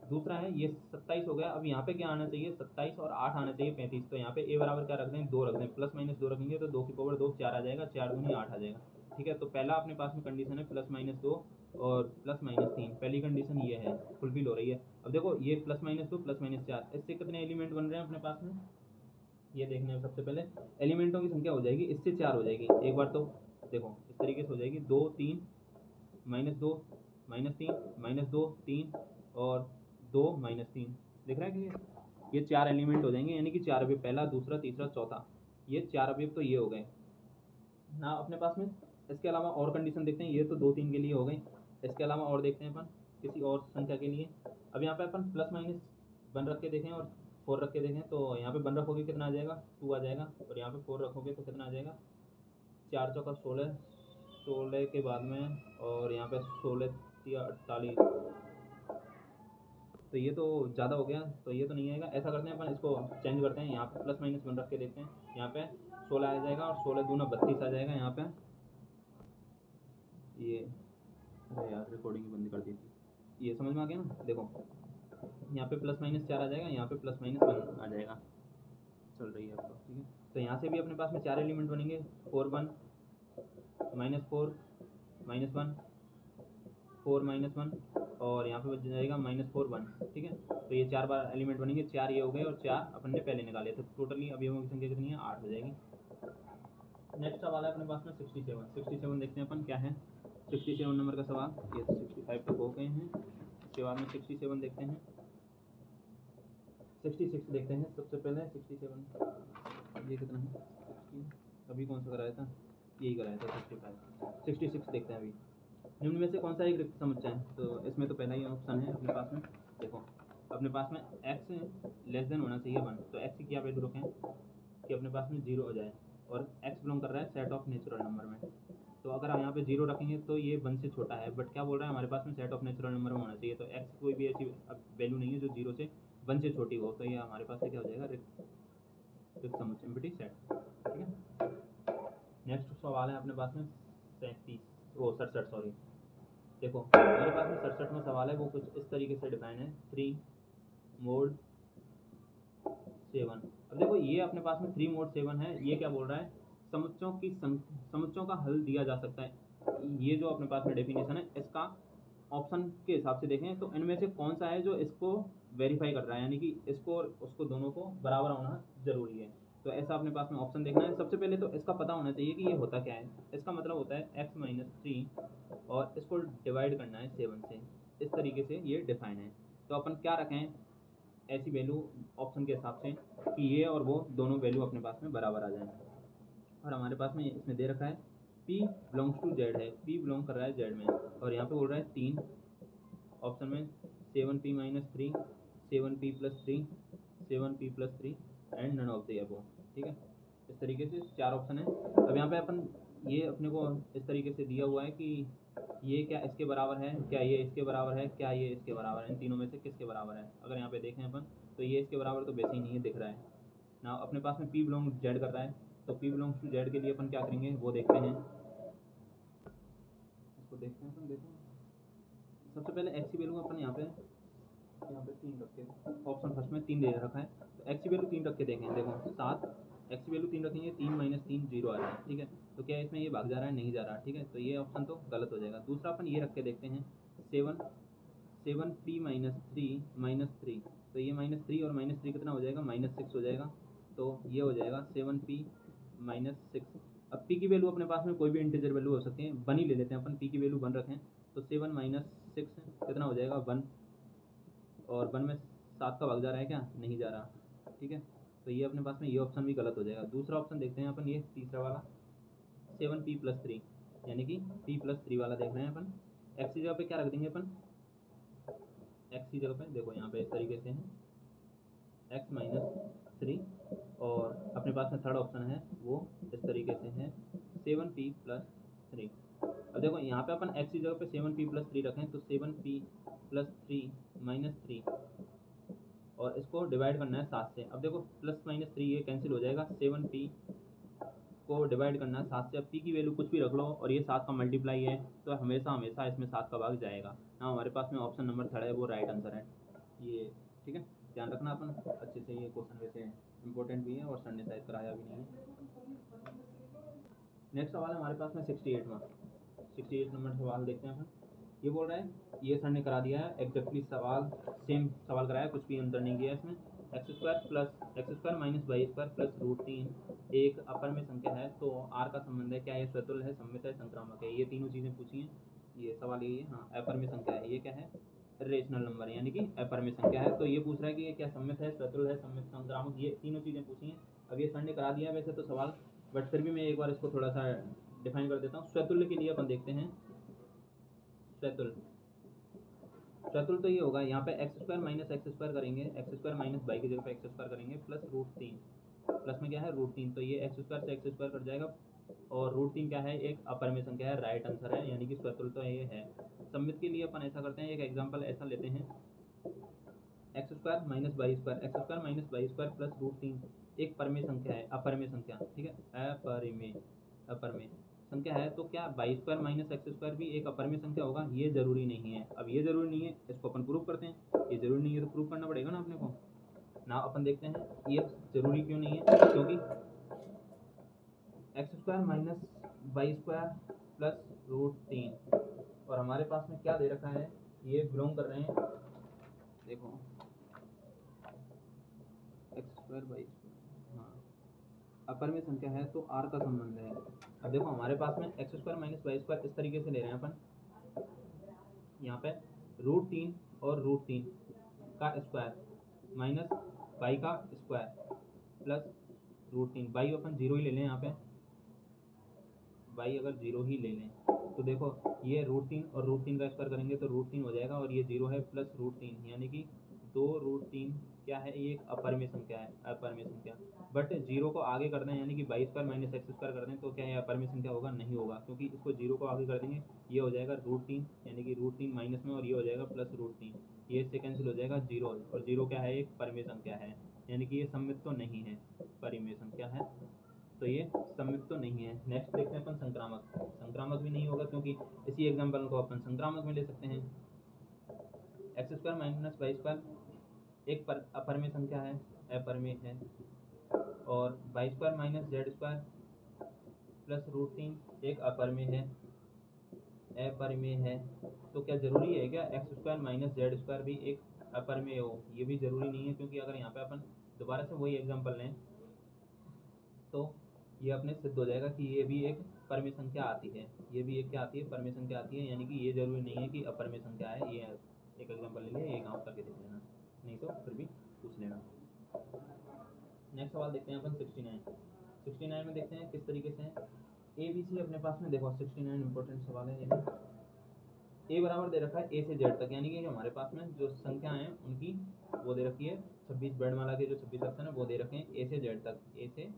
दूसरा है ये 27 हो गया। अब यहाँ पे क्या आना चाहिए 27 और 8 आना चाहिए 35, तो यहाँ पे ए बराबर क्या रख दें 2 रख दें, ±2 रखेंगे तो 2 की पावर 2 4 आ जाएगा, 4 दूनी 8 आ जाएगा। ठीक है, तो पहला अपने पास में कंडीशन है ±2 और ±3, पहली कंडीशन ये है फुलफिल हो रही है। अब देखो ये ±2 +-4, इससे कितने एलिमेंट बन रहे हैं अपने पास में, ये देखने हैं। सबसे पहले एलिमेंटों की संख्या हो जाएगी, इससे 4 हो जाएगी एक बार, तो देखो इस तरीके से हो जाएगी 2 3 -2 -3 -2 3 और 2 -3, दिख रहा है कि ये 4 एलिमेंट हो जाएंगे, यानी कि 4 अवयव, पहला दूसरा तीसरा चौथा, ये 4 अवयव तो ये हो गए ना अपने पास में। इसके अलावा और कंडीशन देखते हैं, ये तो 2 3 के लिए हो गई, इसके अलावा और देखते हैं अपन किसी और संख्या के लिए। अब यहाँ पे अपन ±1 रख के देखें और 4 रख के देखें, तो यहाँ पे 1 रखोगे कितना आ जाएगा 2 आ जाएगा, और यहाँ पे 4 रखोगे तो कितना आ जाएगा 4 चौका 16, 16 के बाद में और यहाँ पे 16 या 48, तो ये तो ज़्यादा हो गया, तो ये तो नहीं आएगा। ऐसा करते हैं अपन इसको चेंज करते हैं, यहाँ पे ±1 रख के देखते हैं, यहाँ पे 16 आ जाएगा और 16 दूना 32 आ जाएगा। यहाँ पे ये, अरे यार रिकॉर्डिंग बंद कर दी थी, ये समझ में आ गया ना। देखो यहाँ पे ±4 आ जाएगा, यहाँ पे +-1 आ जाएगा, चल रही है अब तो ठीक है। तो यहाँ से भी अपने पास में 4 एलिमेंट बनेंगे, 4 1 -4 -1 4 -1 और यहाँ पे बच जाएगा -4 1, ठीक है। तो ये 4 बार एलिमेंट बनेंगे, 4 ये हो गए और 4 अपन ने पहले निकाले, तो टोटली अवयवों की संख्या कितनी है 8 हो जाएगी। नेक्स्ट सवाल है अपने पास में 67 देखते हैं अपन क्या है। 67 नंबर का सवाल, ये तो 65 तक हो गए हैं, इसके बाद में 67 देखते हैं। 66 देखते हैं सबसे पहले। 67 ये कितना है 60, अभी कौन सा कराया था, यही कराया था 65। 66 देखते हैं अभी। निम्न में से कौन सा एक रिक्त समुच्चय है, तो इसमें तो पहला ही ऑप्शन है अपने पास में। देखो अपने पास में x लेस देन होना चाहिए 1, तो x की क्या वैल्यू रखें कि अपने पास में 0 हो जाए, और x बिलोंग कर रहा है सेट ऑफ नेचुरल नंबर में, तो अगर हम यहाँ पे 0 रखेंगे तो ये 1 से छोटा है, बट क्या बोल रहा है हमारे पास में सेट ऑफ नेचुरल नंबर में होना चाहिए, तो x कोई भी ऐसी वैल्यू नहीं है जो 0 से 1 से छोटी हो, तो ये हमारे पास में क्या हो जाएगा रिक्त समुच्चय एम्प्टी सेट, ठीक है। नेक्स्ट सवाल है अपने पास में 67 सॉरी। देखो हमारे पास में 67 में सवाल है, वो कुछ इस तरीके से डिफाइन है 3 mod 7। अब देखो ये अपने पास में 3 mod 7 है, ये क्या बोल रहा है समुच्चों का हल दिया जा सकता है। ये जो अपने पास में डेफिनेशन है इसका ऑप्शन के हिसाब से देखें तो इनमें से कौन सा है जो इसको वेरीफाई कर रहा है, यानी कि इसको और उसको दोनों को बराबर होना जरूरी है। तो ऐसा अपने पास में ऑप्शन देखना है। सबसे पहले तो इसका पता होना चाहिए कि ये होता क्या है। इसका मतलब होता है x माइनस 3 और इसको डिवाइड करना है 7 से। इस तरीके से ये डिफाइन है। तो अपन क्या रखें ऐसी वैल्यू ऑप्शन के हिसाब से कि ये और वो दोनों वैल्यू अपने पास में बराबर आ जाए। और हमारे पास में इसमें दे रखा है P बिलोंग्स टू Z है, P बिलोंग कर रहा है Z में, और यहाँ पे बोल रहा है 3 ऑप्शन में 7p minus 3, 7p plus 3, 7p plus 3 and none of the above. ठीक है, इस तरीके से 4 ऑप्शन है। अब यहाँ पे अपन ये अपने को इस तरीके से दिया हुआ है कि ये क्या इसके बराबर है, क्या ये इसके बराबर है, क्या ये इसके बराबर है, इन तीनों में से किसके बराबर है। अगर यहाँ पे देखें अपन तो ये इसके बराबर तो वैसे ही नहीं है, दिख रहा है ना। अपने पास में P बिलोंग Z कर रहा है, तो P बिलोंग्स टू Z के लिए अपन क्या करेंगे वो देखते हैं। इसको देखते हैं अपन, देखो सबसे पहले x की वैल्यू अपन यहाँ पे 3 रख के, ऑप्शन फर्स्ट में 3 दे रखा है, तो x की वैल्यू 3 रख के देखें। देखो 7, x की वैल्यू 3 रखेंगे, 3 माइनस 3 0 आ रहा है। ठीक है, तो क्या इसमें ये भाग जा रहा है, नहीं जा रहा। ठीक है, तो ये ऑप्शन तो गलत हो जाएगा। दूसरा अपन ये रख के देखते हैं 7p माइनस 3, तो ये -3 और -3 कितना हो जाएगा, -6 हो जाएगा। तो ये हो जाएगा 7p माइनस 6। अब p की वैल्यू अपने पास में कोई भी इंटीजर वैल्यू हो सकती है, 1 ही ले लेते हैं अपन। p की वैल्यू 1 रखें तो 7 माइनस 6 कितना हो जाएगा 1, और 1 में 7 का भाग जा रहा है क्या, नहीं जा रहा। ठीक है, तो ये अपने पास में ये ऑप्शन भी गलत हो जाएगा। दूसरा ऑप्शन देखते हैं अपन, ये तीसरा वाला 7p प्लस 3, यानी कि p प्लस 3 वाला देख रहे हैं अपन। x की जगह पे क्या रख देंगे अपन, x की जगह पे देखो यहाँ पे इस तरीके से है x माइनस 3, और अपने पास में थर्ड ऑप्शन है वो इस तरीके से है 7p प्लस 3। अब देखो यहाँ पे अपन x की जगह पे 7p प्लस 3 रखें तो 7p प्लस 3 माइनस 3, और इसको डिवाइड करना है 7 से। अब देखो प्लस माइनस 3 ये कैंसिल हो जाएगा, 7p को डिवाइड करना है 7 से। अब p की वैल्यू कुछ भी रख लो और ये 7 का मल्टीप्लाई है, तो हमेशा हमेशा इसमें 7 का भाग जाएगा ना। हमारे पास में ऑप्शन नंबर थर्ड है वो राइट आंसर है ये। ठीक है, ध्यान रखना अपन अच्छे से। ये क्वेश्चन वैसे इंपॉर्टेंट भी है और सर ने शायद कराया भी नहीं है। नेक्स्ट सवाल है हमारे पास में 68 नंबर सवाल देखते हैं अपन। ये बोल रहा है, ये सर ने करा दिया है एग्जैक्टली सवाल, सेम सवाल कराया, कुछ भी अंतर नहीं किया इसमें। x² minus Y square plus √3 एक अपर में संख्या है, तो r का संबंध है, क्या ये स्वतुल्य है, सममित है, संक्रामक है। ये तीनों चीज़ें पूछी हैं, ये सवाल यही है। हाँ, अपर में संख्या है, ये क्या है, रेशनल नंबर है, यानी कि अपर में संख्या है। तो ये पूछ रहा है कि ये क्या सममित है, स्वतुल्य है, सममित, संक्रामक, ये तीनों चीज़ें पूछी हैं। अब ये सर ने करा दिया है वैसे तो सवाल, बट फिर भी मैं एक बार इसको थोड़ा सा डिफाइन कर देता हूँ। स्वतुल्य के लिए अपन देखते हैं, स्वतुल्य तो ये होगा, यहाँ पे x² माइनस x² करेंगे, x² माइनस वाई की जगह पे x² करेंगे, प्लस √3, प्लस में क्या है √3, तो ये x² से x² कट जाएगा, और √3 क्या है, एक अपर में संख्या है, राइट आंसर है, यानी कि स्वतुल्य तो ये है। सममित के लिए अपन ऐसा करते हैं, एक एग्जाम्पल ऐसा लेते हैं, x² minus Y square plus √3 एक परमेय संख्या है, अपर में संख्या। ठीक है, अपर में संख्या है, तो क्या y² माइनस x² भी एक अपर में संख्या होगा, ये जरूरी नहीं है। अब ये जरूरी नहीं है, इसको अपन प्रूव करते हैं। ये जरूरी नहीं है तो प्रूव करना पड़ेगा ना अपने को ना। अपन देखते हैं ये जरूरी क्यों नहीं है, क्योंकि x² minus Y square plus √3, और हमारे पास में क्या दे रखा है, ये बिलोंग कर रहे हैं, देखो x² वाई स्क्वायर, हाँ अपर में संख्या है तो r का संबंध है। अब देखो हमारे पास में x² माइनस वाई स्क्वायर इस तरीके से ले रहे हैं अपन, यहाँ पे √3 और √3 का स्क्वायर माइनस वाई का स्क्वायर प्लस √3, वाई अपन 0 ही ले लें, यहाँ पे वाई अगर 0 ही ले लें तो देखो ये √3 और √3 का स्क्वायर करेंगे तो √3 हो जाएगा, और ये 0 है प्लस √3, यानी कि 2√3 क्या है, ये एक अपर में संख्या है, अपर में संख्या। बट 0 को आगे कर दें, यानी कि y² माइनस x² कर दें, तो क्या ये अपर में संख्या होगा, नहीं होगा, क्योंकि इसको 0 को आगे कर देंगे, ये हो जाएगा √3, यानी कि √3 माइनस में, और ये हो जाएगा प्लस √3, ये इससे कैंसिल हो जाएगा 0, और 0 क्या है, एक परिमेय संख्या है, यानी कि ये सममित तो नहीं है, परिमेय संख्या है, तो ये सममित तो नहीं है। नेक्स्ट देखते हैं अपन संक्रामक। संक्रामक भी नहीं होगा, क्योंकि इसी एग्जाम्पल को अपन संक्रामक में ले सकते हैं। x² माइनस वाई स्क्वायर एक अपर में संख्या है, अपरिमेय है, और y² माइनस z² प्लस √3 एक अपर में है, अपरिमेय है, तो क्या ज़रूरी है क्या x square minus Z square भी एक अपरिमेय हो? ये भी ज़रूरी नहीं है, क्योंकि अगर यहाँ पे अपन दोबारा से वही एग्जांपल लें तो ये अपने सिद्ध हो जाएगा कि ये भी एक परिमेय संख्या आती है, ये भी एक क्या आती है, परिमेय संख्या आती है। यानी कि ये जरूरी नहीं है कि अपरिमेय संख्या है। ये एक एग्जांपल ले लिया, ये काम करके देख लेना, नहीं तो फिर भी पूछ लेना। नेक्स्ट सवाल देखते हैं अपन 69 में देखते हैं किस तरीके से है। ए बी सी अपने पास में देखो 69 इंपॉर्टेंट सवाल है ये भी। ए बराबर दे रखा है ए से जेड तक, यानी कि हमारे पास में जो संख्या है उनकी वो दे रखी है 26 वर्णमाला के जो 26 अक्षर हैं वो दे रखे हैं ए से जेड तक, ए से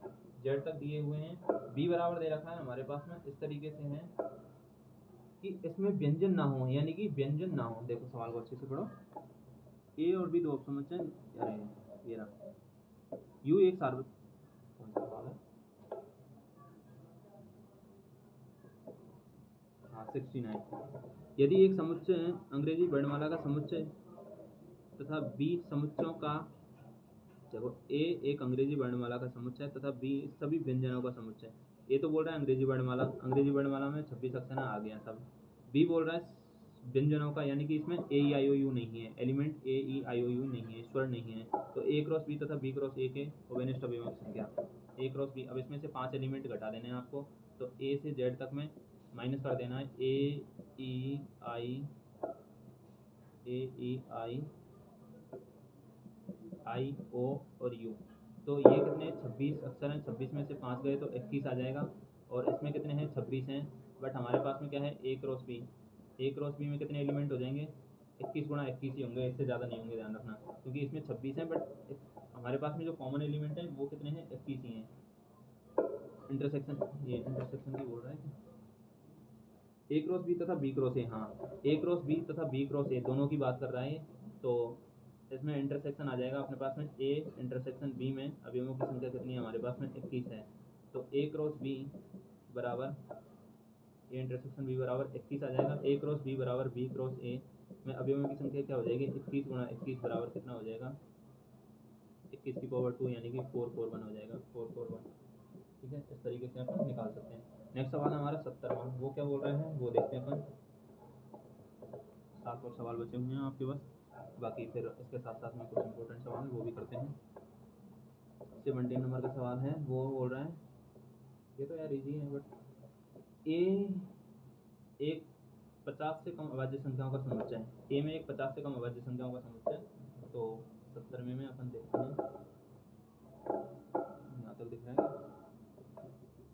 जेड तक दिए हुए हैं। बी बराबर दे रखा है हमारे पास में इस तरीके से है कि इसमें व्यंजन ना हो, यानी कि व्यंजन ना हो। देखो सवाल को अच्छे से पढ़ो, ए और बी दो ऑप्शन बचे हैं। अरे ये रहा, यू एक सार्वत्रिक, कौन सा सवाल है, हाँ 69। यदि एक समुच्चय अंग्रेजी वर्णमाला का समुच्चय तथा बी समुच्चयों का, देखो ए एक अंग्रेजी वर्णमाला का समुच्चय तथा बी सभी व्यंजनों का समुच्चय। ए तो बोल रहा है अंग्रेजी वर्णमाला में 26 अक्षर आ गया सब। बी बोल रहा है व्यंजनों का, यानी कि इसमें ए ई आई ओ यू नहीं है, element A E I O you नहीं है, स्वर नहीं है। तो ए क्रॉस बी तथा बी क्रॉस ए के ओवेनिस्ट अभिमत संख्या ए क्रॉस बी। अब इसमें से 5 एलिमेंट घटा देने हैं आपको, तो ए से जेड तक में माइनस कर देना है ए ई आई आई ओ और यू। तो ये कितने 26 अक्षर हैं, 26 में से 5 गए तो 21 आ जाएगा। और इसमें कितने हैं 26 हैं, बट हमारे पास में क्या है ए क्रॉस बी। ए क्रॉस बी में कितने एलिमेंट हो जाएंगे 21 गुणा 21 ही होंगे, इससे ज़्यादा नहीं होंगे, ध्यान रखना। क्योंकि इसमें 26 हैं बट हमारे पास में जो कॉमन एलिमेंट है वो कितने हैं 21 ही हैं। इंटरसेक्शन, ये इंटरसेक्शन की बोल रहा है कि ए क्रॉस बी तथा बी क्रॉस ए, हाँ ए क्रॉस बी तथा बी क्रॉस ए दोनों की बात कर रहा है। तो इसमें इंटरसेक्शन आ जाएगा अपने पास में ए इंटरसेक्शन बी में अवयवों की संख्या कितनी है हमारे पास में 21 है। तो ए क्रॉस बी बराबर ए इंटरसेक्शन बी बराबर 21 आ जाएगा। ए क्रॉस बी बराबर बी क्रॉस ए में अवयवों की संख्या क्या हो जाएगी 21 गुणा 21 बराबर कितना हो जाएगा 21 की पावर 2, यानी कि 441 हो जाएगा 441। ठीक है, इस तरीके से अपन निकाल सकते हैं। नेक्स्ट सवाल है हमारा 70वां, वो क्या बोल रहे हैं वो देखते हैं अपन। 7 और सवाल बचे हुए हैं आपके पास, बाकी फिर इसके साथ साथ में कुछ इंपॉर्टेंट सवाल है वो भी करते हैं। 17 नंबर का सवाल है, वो बोल रहा है, ये तो यार इजी है बट ए एक 50 से कम अभाज्य संख्याओं का समुच्चय है। ए में एक 50 से कम अभाज्य संख्याओं का समुच्चय, तो 70वें में अपन देखते हैं, यहाँ तक दिख रहा है।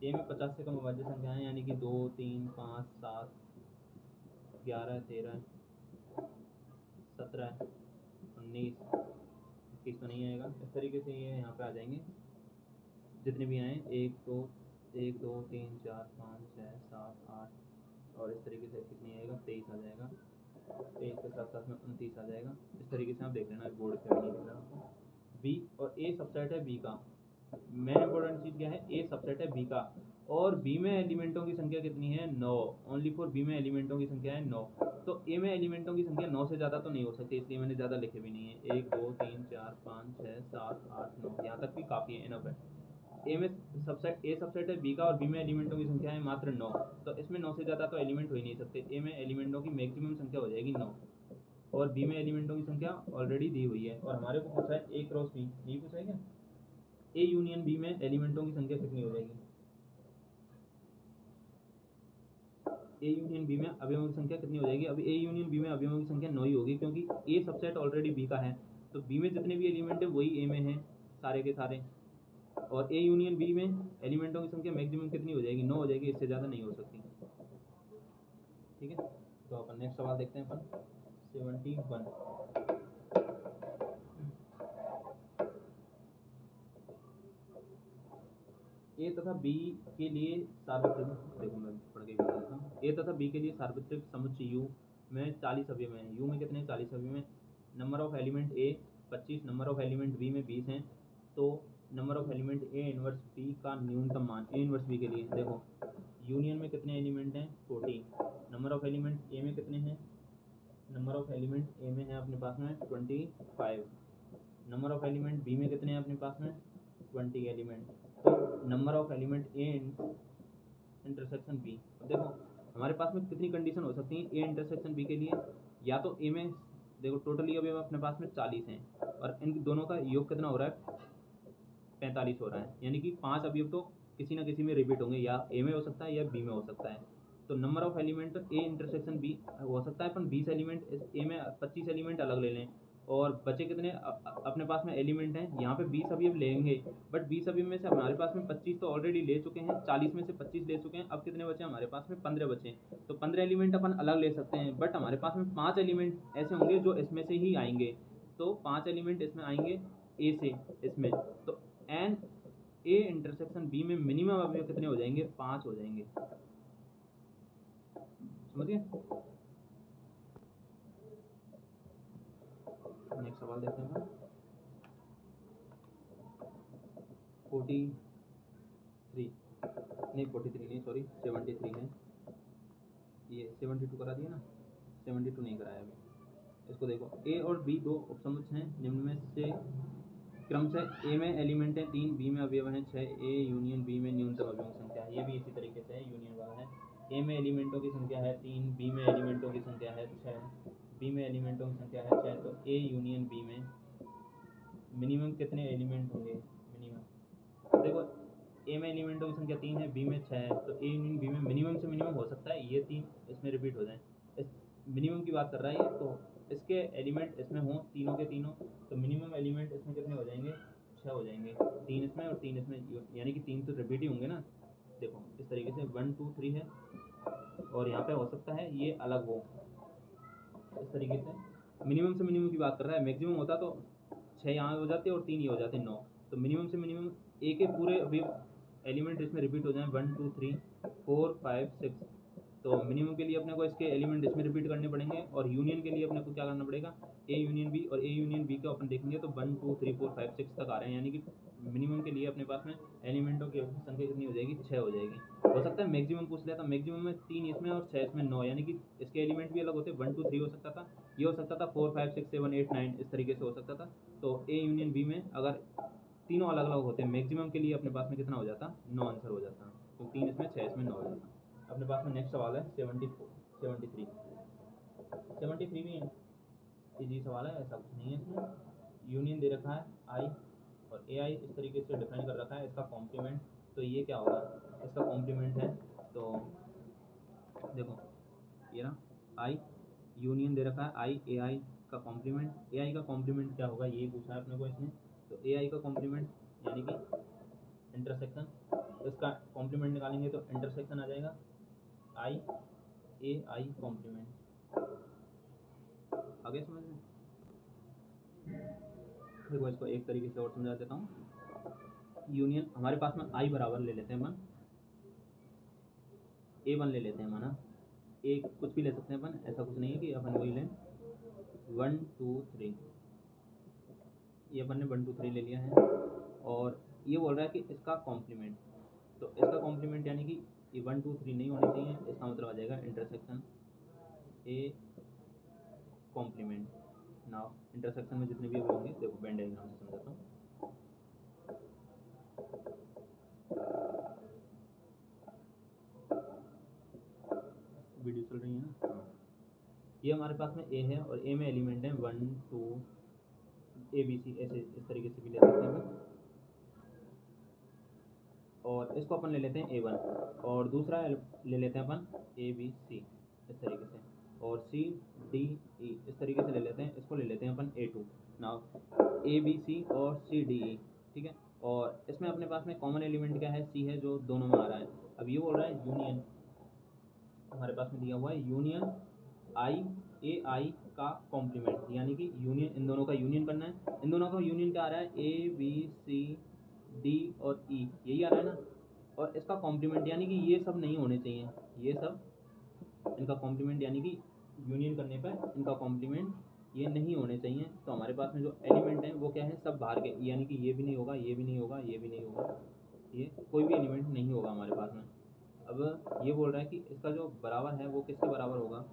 ए में 50 से कम अभाज्य संख्याएं यानी कि 2 3 5 7 11 13 17 19 21 तो नहीं आएगा। इस तरीके से ये यहाँ पे आ जाएंगे जितने भी आए 1 2 3 4 5 6 7 8, और इस तरीके से 21 नहीं आएगा, 23 आ जाएगा, 23 के साथ साथ में 29 आ जाएगा। इस तरीके से आप देख लेना, बोर्ड पे भी नहीं दिख रहा आपको। बी और ए सबसेट है बी का, मेन इंपॉर्टेंट चीज़ क्या है ए सबसेट है बी का, और बी में एलिमेंटों की संख्या कितनी है 9, ओनली फॉर बी में एलिमेंटों की संख्या है 9। तो ए में एलिमेंटों की संख्या 9 से ज़्यादा तो नहीं हो सकती, इसलिए मैंने ज़्यादा लिखे भी नहीं है। 1 2 3 4 5 6 7 8 9, यहाँ तक भी काफ़ी है, इनफ है। ए में सबसेट ए सबसेट है बी का और बी में एलिमेंटों की संख्या है मात्र 9, तो इसमें 9 से ज़्यादा तो एलिमेंट हो ही नहीं सकते। ए में एलिमेंटों की मैक्सिमम संख्या हो जाएगी 9, और बी में एलिमेंटों की संख्या ऑलरेडी दी हुई है। और हमारे को पूछा है ए क्रॉस बी, यही पूछा है क्या, ए यूनियन बी में एलिमेंटों की संख्या कितनी हो जाएगी, ए यूनियन बी में अवयवों की संख्या कितनी हो जाएगी। अब ए यूनियन बी में अवयवों की संख्या 9 ही होगी, क्योंकि ए सबसेट ऑलरेडी बी का है, तो बी में जितने भी एलिमेंट है वही ए में है सारे के सारे, और ए यूनियन बी में एलिमेंटों की संख्या मैक्सिमम कितनी हो जाएगी 9 हो जाएगी, इससे ज़्यादा नहीं हो सकती। ठीक है, तो अपन नेक्स्ट सवाल देखते हैं अपन 71। ए तथा बी के लिए सार्वत्रिक, देखो मैं पढ़ के बता देता हूँ। ए तथा बी के लिए सार्वत्रिक समुच्चय यू में 40 अवयव हैं। यू में कितने 40 अवयव हैं। Number of element A 25, number of element B में 20 हैं। तो number of element A inverse B का न्यूनतम मान, ए इनवर्स बी के लिए देखो यूनियन में कितने एलिमेंट हैं 40, नंबर ऑफ एलिमेंट ए में कितने हैं, नंबर ऑफ एलिमेंट ए में है अपने पास में 25, नंबर ऑफ एलिमेंट बी में कितने हैं अपने पास में 20 एलिमेंट। तो number of element A intersection B, अब देखो हमारे पास में कितनी कंडीशन हो सकती हैं ए इंटरसेक्शन बी के लिए, या तो ए में देखो टोटली अभी अपने पास में 40 हैं और इन दोनों का योग कितना हो रहा है 45 हो रहा है, यानी कि 5 अवयव तो किसी ना किसी में रिपीट होंगे, या ए में हो सकता है या बी में हो सकता है। तो number of element A intersection B हो सकता है अपन 20 एलिमेंट, ए में 25 एलिमेंट अलग ले लें, और बचे कितने अपने पास में एलिमेंट हैं, यहाँ पे 20 अवयव लेंगे, बट 20 अवयव में से हमारे पास में 25 तो ऑलरेडी ले चुके हैं, 40 में से 25 ले चुके हैं, अब कितने बचे हमारे पास में 15 बचे। तो 15 एलिमेंट अपन अलग ले सकते हैं, बट हमारे पास में 5 एलिमेंट ऐसे होंगे जो इसमें से ही आएंगे। तो 5 एलिमेंट इसमें आएंगे ए से इसमें, तो एन ए इंटरसेक्शन बी में मिनिमम अवयव कितने हो जाएंगे 5 हो जाएंगे। समझिए। नेक्स्ट सवाल देखते हैं। 43 नहीं 43 नहीं सॉरी 73 है, ये 72 करा दिया ना, 72 नहीं कराया अभी। इसको देखो ए और बी दो उपसमुच्च हैं, निम्न में से क्रमशः ए में एलिमेंट है 3, बी में अवयव हैं 6, ए यूनियन बी में न्यूनतम अवयवों की संख्या है। ये भी इसी तरीके से है, यूनियन वाला है। ए में एलिमेंटों की संख्या है 3, बी में एलिमेंटों की संख्या है 6, बी में एलिमेंटों की संख्या है 6, तो ए यूनियन बी में मिनिमम कितने एलिमेंट होंगे। मिनिमम देखो ए में एलिमेंटों की संख्या 3 है, बी में 6 है, तो ए यूनियन बी में मिनिमम से मिनिमम हो सकता है ये 3 इसमें रिपीट हो जाएं। इस मिनिमम की बात कर रहा है ये, तो इसके एलिमेंट इसमें हों तीनों के तीनों, तो मिनिमम एलिमेंट इसमें कितने हो जाएंगे 6 हो जाएंगे, 3 इसमें और 3 इसमें, यानी कि 3 तो रिपीट ही होंगे ना। देखो इस तरीके से 1 2 3 है, और यहाँ पे हो सकता है ये अलग हो इस तरीके से। मिनिमम से मिनिमम की बात कर रहा है, मैक्सिमम होता तो 6 यहाँ हो जाते और 3 ये हो जाते 9, तो मिनिमम से मिनिमम ए के पूरे अवयव एलिमेंट इसमें रिपीट हो जाएं 1 2 3 4 5 6, तो मिनिमम के लिए अपने को इसके एलिमेंट इसमें रिपीट करने पड़ेंगे, और यूनियन के लिए अपने को क्या करना पड़ेगा ए यूनियन बी, और ए यूनियन बी को अपन देखेंगे तो 1 2 3 4 5 6 तक आ रहे हैं, यानी कि मिनिमम के लिए अपने पास में एलिमेंटों की संख्या कितनी हो जाएगी 6 हो जाएगी। हो सकता है मैक्सिमम पूछ लेता, मैक्सिमम में 3 इसमें और 6 इसमें 9, यानी कि इसके एलिमेंट भी अलग होते, 1 2 3 हो सकता था, ये हो सकता था 4 5 6 7 8 9 इस तरीके से हो सकता था। तो ए यूनियन बी में अगर तीनों अलग अलग होते हैं मैक्सिमम के लिए अपने पास में कितना हो जाता 9 आंसर हो जाता, तो 3 इसमें 6 इसमें 9 हो जाता। अपने पास में नेक्स्ट सवाल है 73 भी इजी सवाल है, ऐसा कुछ नहीं है इसमें। यूनियन दे रखा है आई और ए आई इस तरीके से डिफाइन कर रखा है, इसका कॉम्प्लीमेंट, तो ये क्या होगा इसका कॉम्प्लीमेंट है, तो देखो ये ना आई यूनियन दे रखा है आई ए आई का कॉम्प्लीमेंट, ए आई का कॉम्प्लीमेंट क्या होगा ये पूछा है अपने को इसमें, तो ए आई का कॉम्प्लीमेंट यानी कि इंटरसेक्शन, इसका कॉम्प्लीमेंट निकालेंगे तो इंटरसेक्शन आ जाएगा आई ए आई कॉम्प्लीमेंट। आगे समझ में देखो इसको एक तरीके से और समझा देता हूँ। यूनियन हमारे पास में आई बराबर ले लेते हैं अपन A1 ले लेते हैं माना, एक कुछ भी ले सकते हैं अपन, ऐसा कुछ नहीं है कि अपन वही लें 1 2 3, ये अपन ने 1 2 3 ले लिया है, और ये बोल रहा है कि इसका कॉम्प्लीमेंट, तो इसका कॉम्प्लीमेंट यानी कि ये 1 2 3 नहीं होने चाहिए, इसका मतलब आ जाएगा intersection A complement. Now intersection में जितने भी होंगे देखो वेन डायग्राम से समझाता हूँ। वीडियो चल रही है ना, हाँ। ये हमारे पास में ए है और ए में एलिमेंट है 1 2 ए बी सी, ऐसे इस तरीके से भी ले सकते हैं, और इसको अपन ले लेते हैं A1, और दूसरा ले लेते हैं अपन ABC इस तरीके से, और CDE इस तरीके से ले लेते हैं, इसको ले लेते हैं अपन A2। नाउ ABC और CDE ठीक है, और इसमें अपने पास में कॉमन एलिमेंट क्या है C है जो दोनों में आ रहा है। अब ये बोल रहा है यूनियन, हमारे पास में दिया हुआ है यूनियन आई ए आई का कॉम्प्लीमेंट, यानी कि यूनियन इन दोनों का यूनियन करना है, इन दोनों का यूनियन क्या आ रहा है ABCD और E यही आ रहा है ना, और इसका कॉम्प्लीमेंट यानी कि ये सब नहीं होने चाहिए, ये सब इनका कॉम्प्लीमेंट यानी कि यूनियन करने पर इनका कॉम्प्लीमेंट ये नहीं होने चाहिए, तो हमारे पास में जो एलिमेंट हैं वो क्या है सब बाहर के, यानी कि ये भी नहीं होगा ये भी नहीं होगा ये भी नहीं होगा, ये कोई भी एलिमेंट नहीं होगा हमारे पास में। अब ये बोल रहा है कि इसका जो बराबर है वो किसके बराबर होगा,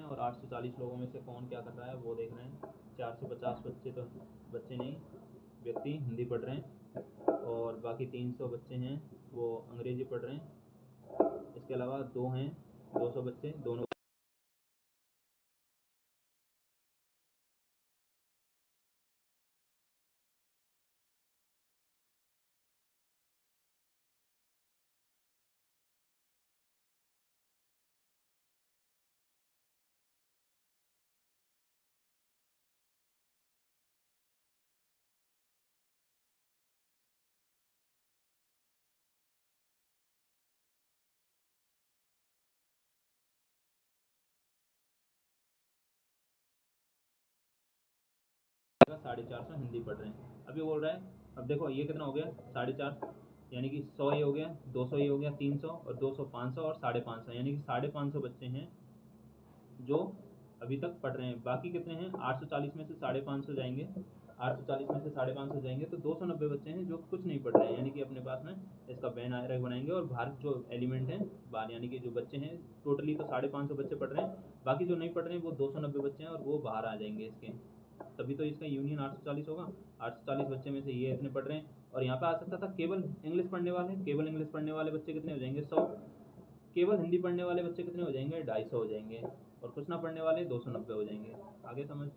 हैं और 840 लोगों में से कौन क्या कर रहा है वो देख रहे हैं। 450 बच्चे नहीं व्यक्ति हिंदी पढ़ रहे हैं और बाकी 300 बच्चे हैं वो अंग्रेजी पढ़ रहे हैं। इसके अलावा 200 बच्चे दोनों 450 हिंदी पढ़ रहे हैं। अभी बोल रहा है, अब देखो ये कितना हो गया 450, यानी कि 100 ये हो गया, 200 ये हो गया, 300 और 200 500 और 550, यानी कि 550 बच्चे हैं जो अभी तक पढ़ रहे हैं। बाकी कितने हैं, 840 में से 550 जाएंगे, 840 में से 550 जाएंगे तो 290 बच्चे हैं जो कुछ नहीं पढ़ रहे हैं, यानी कि अपने पास में इसका बैन आयरक बनाएंगे और बाहर जो एलिमेंट हैं बाहर, यानी कि जो बच्चे हैं टोटली तो 550 बच्चे पढ़ रहे हैं, बाकी जो नहीं पढ़ रहे हैं वो 290 बच्चे हैं और वो बाहर आ जाएंगे इसके, तभी तो इसका यूनियन 840 होगा। 840 बच्चे में से ये इतने पढ़ रहे हैं और यहाँ पे आ सकता था केवल इंग्लिश पढ़ने वाले, केवल इंग्लिश पढ़ने वाले बच्चे कितने हो जाएंगे 100, केवल हिंदी पढ़ने वाले बच्चे कितने हो जाएंगे 250 हो जाएंगे और कुछ ना पढ़ने वाले 290 हो जाएंगे। आगे समझ।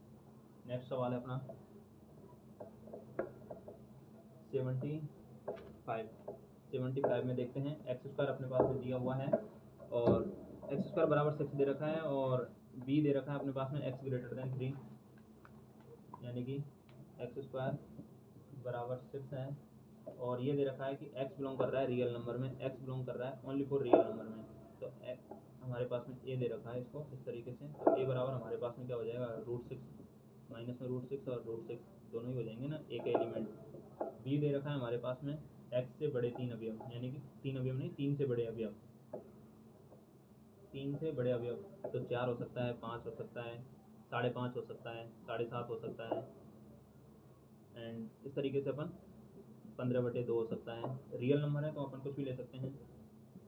नेक्स्ट सवाल है अपना 75 में देखते हैं एक्स स्क्वायर अपने पास में दिया हुआ है और एक्स स्क्वायर बराबर 6 दे रखा है और बी दे रखा है अपने पास में एक्स ग्रेटर देन 3, यानी कि एक्स स्क्वायर बराबर 6 है और ये दे रखा है कि x बिलोंग कर रहा है रियल नंबर में, x बिलोंग कर रहा है ओनली फॉर रियल नंबर में, तो हमारे पास में a दे रखा है इसको इस तरीके से, तो a बराबर हमारे पास में क्या हो जाएगा √6, माइनस में √6 और √6 दोनों ही हो जाएंगे ना, एक एलिमेंट। b दे रखा है हमारे पास में x से बड़े 3 अवयव, यानी कि 3 अवयव नहीं 3 से बड़े अवयव, 3 से बड़े अवयव, तो 4 हो सकता है, 5 हो सकता है, 5.5 हो सकता है, 7.5 हो सकता है, एंड इस तरीके से अपन 15/2 हो सकता है। रियल नंबर है तो अपन कुछ भी ले सकते हैं,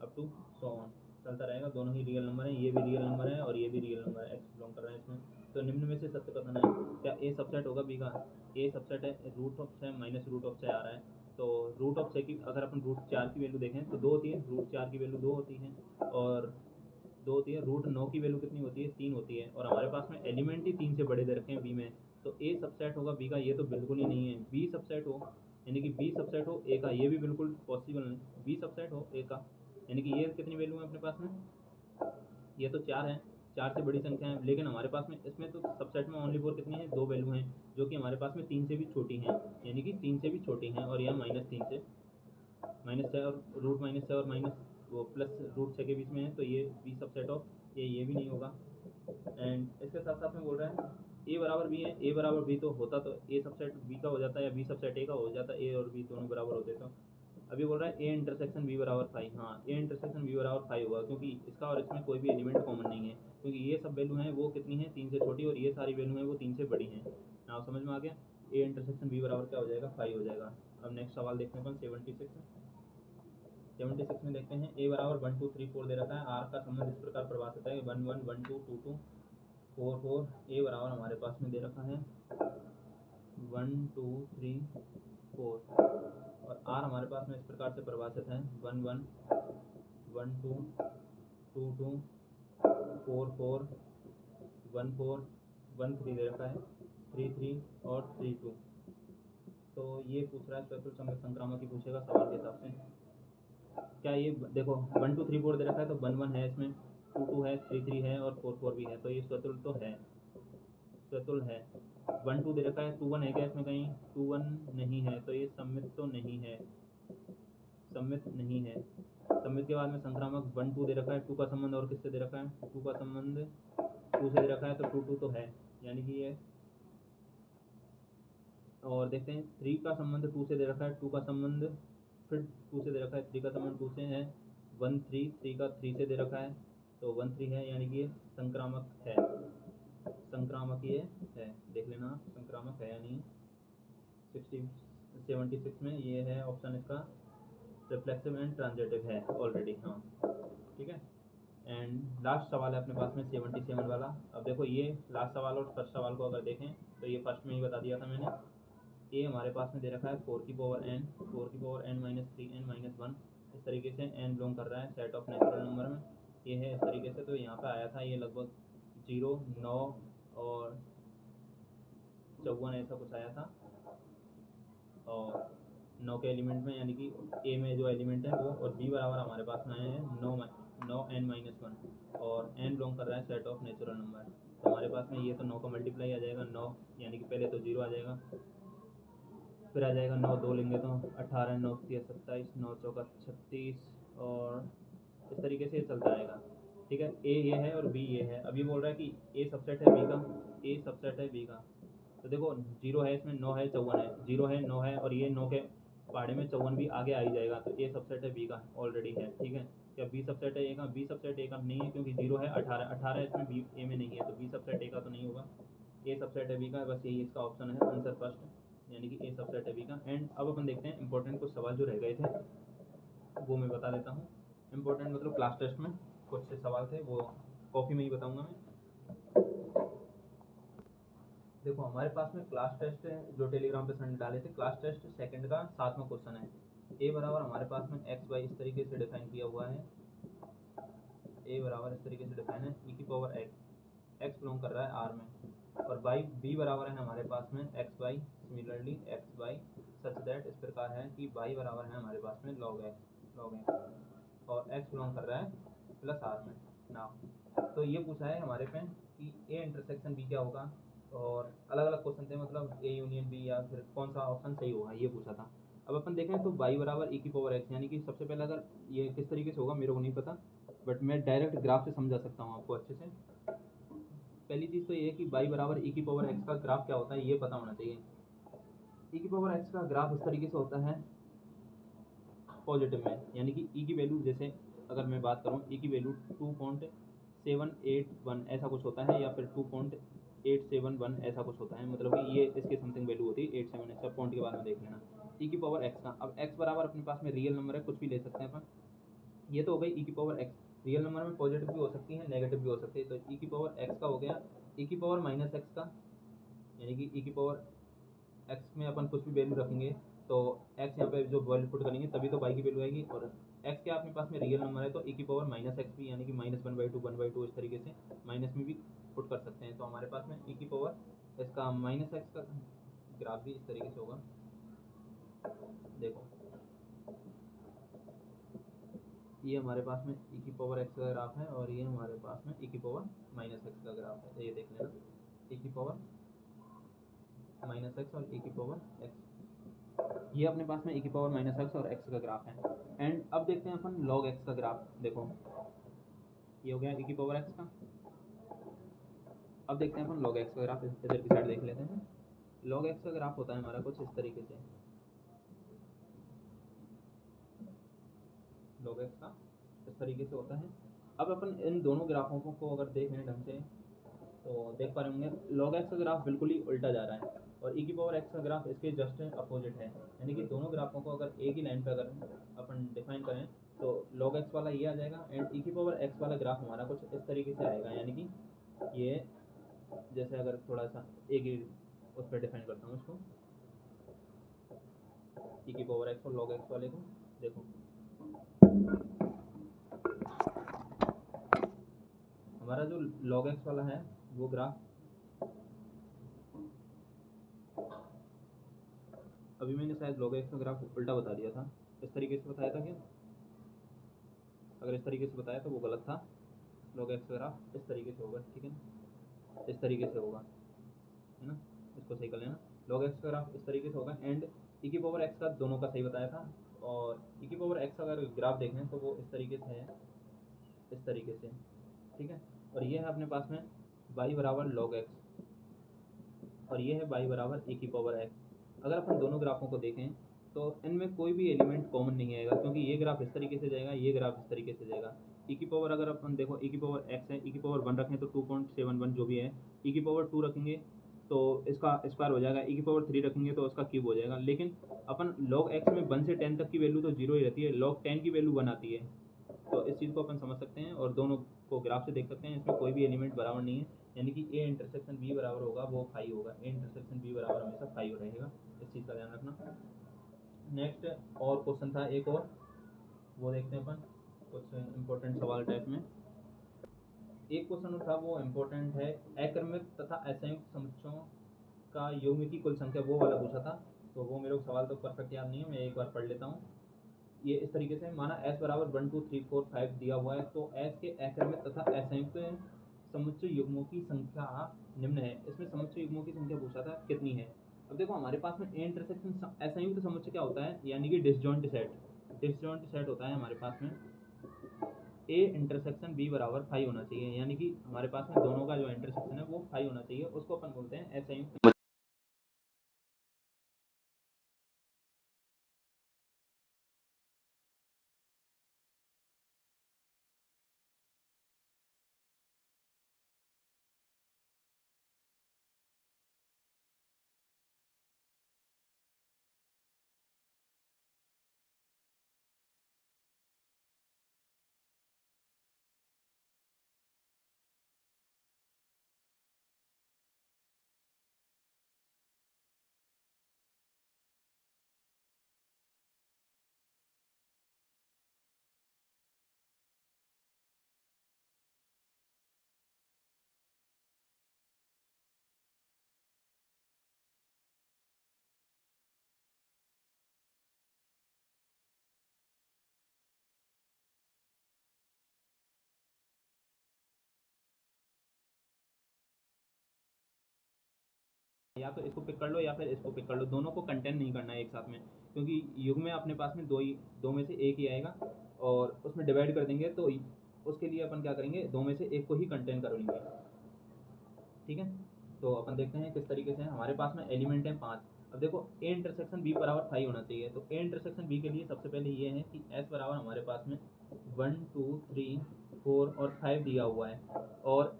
अप टू सो ऑन चलता रहेगा। दोनों ही रियल नंबर है, ये भी रियल नंबर है और ये भी रियल नंबर है, एक्स बिलोंग कर रहे हैं इसमें। तो निम्न में से सत्य कथन है, क्या ए सबसेट होगा बी का, ए सबसेट है, √6 माइनस √6 आ रहा है, तो √6 की अगर अपन √4 की वैल्यू देखें तो 2 होती है, √4 की वैल्यू 2 होती है और 2 होती है, √9 की वैल्यू कितनी होती है 3 होती है और हमारे पास में एलिमेंट ही 3 से बड़े दे रखे हैं बी में, तो ए सबसेट होगा बी का, ये तो बिल्कुल ही नहीं है। बी सबसेट हो, यानी कि बी सबसेट हो ए का, ये भी बिल्कुल पॉसिबल नहीं। बी सबसेट हो ए का, यानी कि ये कितनी वैल्यू है अपने पास में, ये तो 4 है, 4 से बड़ी संख्या है, लेकिन हमारे पास में इसमें तो सबसेट में ओनली 4 कितनी है 2 वैल्यू हैं जो कि हमारे पास में 3 से भी छोटी हैं, यानी कि 3 से भी छोटी हैं और यह -3 से -6 और √-6 और माइनस वो प्लस √6 के बीच में है, तो ये बी सबसेट ऑफ ये भी नहीं होगा। एंड इसके साथ साथ में बोल रहा है ए बराबर बी है, ए बराबर बी तो होता तो ए सबसेट बी का हो जाता है या बी सबसेट ए का हो जाता, ए और बी दोनों बराबर होते तो। अभी बोल रहा है ए इंटरसेक्शन बी बराबर 5, हाँ ए इंटरसेक्शन बी बराबर 5 होगा क्योंकि इसका और इसमें कोई भी एलिमेंट कॉमन नहीं है, क्योंकि ये सब वैल्यू हैं वो कितनी है 3 से छोटी और ये सारी वैल्यू हैं वो 3 से बड़ी हैं। आप समझ में आ गया, ए इंटरसेक्शन बी बराबर क्या हो जाएगा 5 हो जाएगा। अब नेक्स्ट सवाल देखते हैं अपन 76 में देखते हैं ए बराबर 1 2 3 4 दे रखा है, आर का संबंध इस प्रकार परिभाषित है 1 1 1 2 2 2 4 4, ए बराबर हमारे पास में दे रखा है 1 2 3 4 और आर हमारे पास में इस प्रकार से परिभाषित है 1 1 1 2 2 2 4 4 1 4 1 3 दे रखा है 3 3 और 3 2। तो ये पूछ रहा है स्वतुल संक्रामक ही पूछेगा सवाल के हिसाब से। क्या ये देखो 1 2 3 4 दे रखा है तो 1 1 है, इसमें 2 2 है, 3 3 है और 4 4 भी है, तो ये स्वतुल तो है, स्वतुल है। 1 2 दे रखा है, 2 1 है क्या इसमें कहीं, 2 1 नहीं है, तो ये सम्मित तो नहीं है, सम्मित नहीं है। सम्मित के बाद में संक्रामक 1 2 दे रखा है, 2 का संबंध और किससे दे रखा है, 2 का संबंध 2 से दे रखा है तो 2 2 तो है, यानी कि ये। और देखते हैं 3 का संबंध 2 से दे रखा है, 2 का संबंध फिर 2 से दे रखा है, 3 का संबंध 2 से है, 1 3 3 का 3 से दे रखा है तो 1 3 है, यानी कि ये संक्रामक है, संक्रामक ये है, देख लेना आप संक्रामक है या नहीं। 76 में ये है ऑप्शन इसका, रिफ्लेक्सिव एंड ट्रांजिटिव है ऑलरेडी, हाँ ठीक है। एंड लास्ट सवाल है अपने पास में 77 वाला। अब देखो ये लास्ट सवाल और फर्स्ट सवाल को अगर देखें तो ये फर्स्ट में ही बता दिया था मैंने। ये हमारे पास में दे रखा है 4 की power n minus 3n minus 1, इस तरीके से n बिलोंग कर रहा है सेट ऑफ नेचुरल नंबर में, ये है इस तरीके से। तो यहाँ पे आया था ये लगभग 0, 9 और 54 ऐसा कुछ आया था, और 9 के एलिमेंट में, यानी कि ए में जो एलिमेंट है वो, और बी बराबर हमारे पास में आए हैं 9 n माइनस 1, और n बिलोंग कर रहा है सेट ऑफ नेचुरल नंबर। तो हमारे पास में ये तो 9 का मल्टीप्लाई आ जाएगा 9, यानी कि पहले तो 0 आ जाएगा, फिर आ जाएगा 9, 2 लेंगे तो 18, 9 3 27, 9 चौका 36, और इस तरीके से चलता रहेगा। ठीक है, ए ये है और बी ये है। अब ये बोल रहा है कि ए सबसेट है बी का, ए सबसेट है बी का। तो देखो 0 है इसमें, 9 है 54 है, 0 है 9 है, और ये 9 के पहाड़े में 54 भी आगे आ ही जाएगा। तो ए सबसेट है बी का ऑलरेडी है। ठीक है, क्या बी सबसेट है ए का? बी सबसेट ए का नहीं है, क्योंकि 0 है 18 इसमें बी ए में नहीं है, तो बी सबसेट ए का तो नहीं होगा। ए सबसेट है बी का, बस यही इसका ऑप्शन है आंसर फर्स्ट, यानी कि ए सबसेट है बी का। एंड अब अपन देखते हैं इंपॉर्टेंट कुछ सवाल जो रह गए थे वो मैं बता देता हूँ। इंपॉर्टेंट मतलब क्लास टेस्ट में कुछ से सवाल थे, वो कॉपी में ही बताऊँगा मैं। देखो हमारे पास में क्लास टेस्ट जो टेलीग्राम पे सर ने डाले थे, क्लास टेस्ट सेकंड का 7वां क्वेश्चन है। ए बराबर हमारे पास में एक्स वाई इस तरीके से डिफाइन किया हुआ है। ए बराबर इस तरीके से डिफाइन है ई की पावर एक्स बिलोंग कर रहा है आर में, और बाई बी बराबर है हमारे पास में X Y, similarly X Y such that इस प्रकार है कि बाई बराबर है हमारे पास में लॉग एक्स, और एक्स बिलोंग कर रहा है प्लस आर में नाउ। तो ये पूछा है हमारे पे कि ए इंटरसेक्शन बी क्या होगा, और अलग अलग क्वेश्चन थे, मतलब ए यूनियन बी या फिर कौन सा ऑप्शन सही होगा ये पूछा था। अब अपन देखें तो बाई बराबर ई की पावर एक्स, यानी कि सबसे पहले अगर ये किस तरीके से होगा मेरे को नहीं पता, बट मैं डायरेक्ट ग्राफ से समझा सकता हूँ आपको अच्छे से। पहली चीज़ तो ये है कि बाई बराबर ई की पावर एक्स का ग्राफ क्या होता है ये पता होना चाहिए। ई की पावर एक्स का ग्राफ इस तरीके से होता है पॉजिटिव में, यानी कि ई की वैल्यू, जैसे अगर मैं बात करूँ ई की वैल्यू 2.781 ऐसा कुछ होता है, या फिर 2.871 ऐसा कुछ होता है, मतलब कि ये इसके समथिंग वैल्यू होती है 87, सब पॉइंट के बाद में देख लेना। ई की पावर एक्स का, अब एक्स बराबर अपने पास में रियल नंबर है, कुछ भी ले सकते हैं अपन। ये तो हो गई ई की पावर एक्स, रियल नंबर में पॉजिटिव भी हो सकती है नेगेटिव भी हो सकती है। तो ई की पावर एक्स का हो गया, ई की पावर माइनस एक्स का, यानी कि ई की पावर एक्स में अपन कुछ भी वैल्यू रखेंगे तो एक्स यहाँ पे जो वैल्यू पुट करेंगे तभी तो वाई की वैल्यू आएगी, और एक्स क्या अपने पास में रियल नंबर है तो ई की पावर माइनस एक्स भी, यानी कि माइनस 1/2 इस तरीके से माइनस में भी पुट कर सकते हैं। तो हमारे पास में ई की पावर इसका माइनस एक्स का ग्राफ भी इस तरीके से होगा। देखो ये हमारे पास में ई की पावर एक्स का ग्राफ है, और ये हमारे पास में ई की पावर माइनस एक्स का ग्राफ है। तो ये देख लेना, ई की पावर माइनस एक्स और ई की पावर एक्स, ये अपने पास में ई की पावर माइनस एक्स और एक्स का ग्राफ है। एंड अब देखते हैं अपन लॉग एक्स का ग्राफ। देखो ये हो गया ई की पावर एक्स का। अब देखते हैं अपन लॉग एक्स का ग्राफ, इधर की साइड देख लेते हैं। लॉग एक्स का ग्राफ होता है हमारा कुछ इस तरीके से, लॉग एक्स का इस तरीके से होता है। अब अपन इन दोनों ग्राफों को अगर देखें ढंग से तो देख पा रहे होंगे लॉग एक्स का ग्राफ बिल्कुल ही उल्टा जा रहा है, और ई की पावर एक्स का ग्राफ इसके जस्ट अपोजिट है। यानी कि दोनों ग्राफों को अगर एक ही लाइन पे अगर अपन डिफाइन करें तो लॉग एक्स वाला ये आ जाएगा, एंड ई की पावर एक्स वाला ग्राफ हमारा कुछ इस तरीके से आएगा। यानी कि ये जैसे अगर थोड़ा सा एक ही उस पर डिफाइन करता हूँ इसको, ई की पावर एक्स और लॉग एक्स वाले को। देखो हमारा जो लॉग एक्स वाला है वो ग्राफ, अभी मैंने शायद लॉग एक्स का ग्राफ उल्टा बता दिया था, इस तरीके से बताया था क्या? अगर इस तरीके से बताया तो वो गलत था। लॉग एक्स का ग्राफ इस तरीके से होगा, ठीक है ना, इस तरीके से होगा, है ना, इसको सही कर लेना। लॉग एक्स का ग्राफ इस तरीके से होगा, एंड ई की पावर एक्स का दोनों का सही बताया था। और ई की पावर एक्स का अगर ग्राफ देखें तो वो इस तरीके से है, इस तरीके से, ठीक है। और ये है अपने पास में बाई बराबर लॉग एक्स, और ये है बाई बराबर ई की पावर एक्स। अगर अपन दोनों ग्राफों को देखें तो इनमें कोई भी एलिमेंट कॉमन नहीं आएगा, क्योंकि ये ग्राफ इस तरीके से जाएगा, ये ग्राफ इस तरीके से जाएगा। ई की पावर अगर अपन देखो ई की पावर एक्स है, ई की पावर 1 रखें तो 2.71 जो भी है, ई की पावर 2 रखेंगे तो इसका स्क्वायर हो जाएगा, ई की पावर 3 रखेंगे तो उसका क्यूब हो जाएगा। लेकिन अपन लॉग एक्स में 1 से 10 तक की वैल्यू तो जीरो ही रहती है, लॉग 10 की वैल्यू 1 आती है, तो इस चीज़ को अपन समझ सकते हैं और दोनों को ग्राफ से देख सकते हैं, इसमें कोई भी एलिमेंट बराबर नहीं है, यानी कि ए इंटरसेक्शन बी बराबर होगा वो फाई होगा, ए इंटरसेक्शन बी बराबर हमेशा फाई रहेगा, इस चीज़ का ध्यान रखना। नेक्स्ट और क्वेश्चन था एक और, वो देखते हैं अपन कुछ इम्पोर्टेंट सवाल टाइप में। एक क्वेश्चन था वो इम्पोर्टेंट है, अक्रमिक तथा असंयुक्त समुच्चयों का युग्म की कुल संख्या, वो वाला पूछा था। तो वो मेरे को सवाल तो परफेक्ट याद नहीं है, मैं एक बार पढ़ लेता हूँ। ये इस तरीके से, माना s बराबर 1 2 3 4 5 दिया हुआ है, तो s के अक्रमिक तथा असंयुक्त समुच्चय युग्मों की संख्या निम्न है। इसमें समुच्चय युग्मों की संख्या पूछा था कितनी है। अब देखो हमारे पास में ए इंटरसेक्शन असंयुक्त समुच्चय क्या होता है, यानी कि डिसजॉइंट सेट होता है हमारे पास में। ए इंटरसेक्शन बी बराबर फाई होना चाहिए, यानी कि हमारे पास में दोनों का जो इंटरसेक्शन है वो फाई होना चाहिए, उसको अपन बोलते हैं असंयुक्त। या तो इसको पिक कर लो या फिर इसको पिक कर लो, दोनों को कंटेन नहीं करना है एक साथ में, क्योंकि युग में अपने पास में दो में से एक ही आएगा और उसमें डिवाइड कर देंगे, तो उसके लिए अपन क्या करेंगे, दो में से एक को ही कंटेन कर लेंगे। ठीक है, तो अपन देखते हैं किस तरीके से। हमारे पास में एलिमेंट है 5। अब देखो ए इंटरसेक्शन बी बराबर 5 होना चाहिए, तो ए इंटरसेक्शन बी के लिए सबसे पहले ये है कि एस बराबर हमारे पास में 1 2 3 4 और 5 दिया हुआ है, और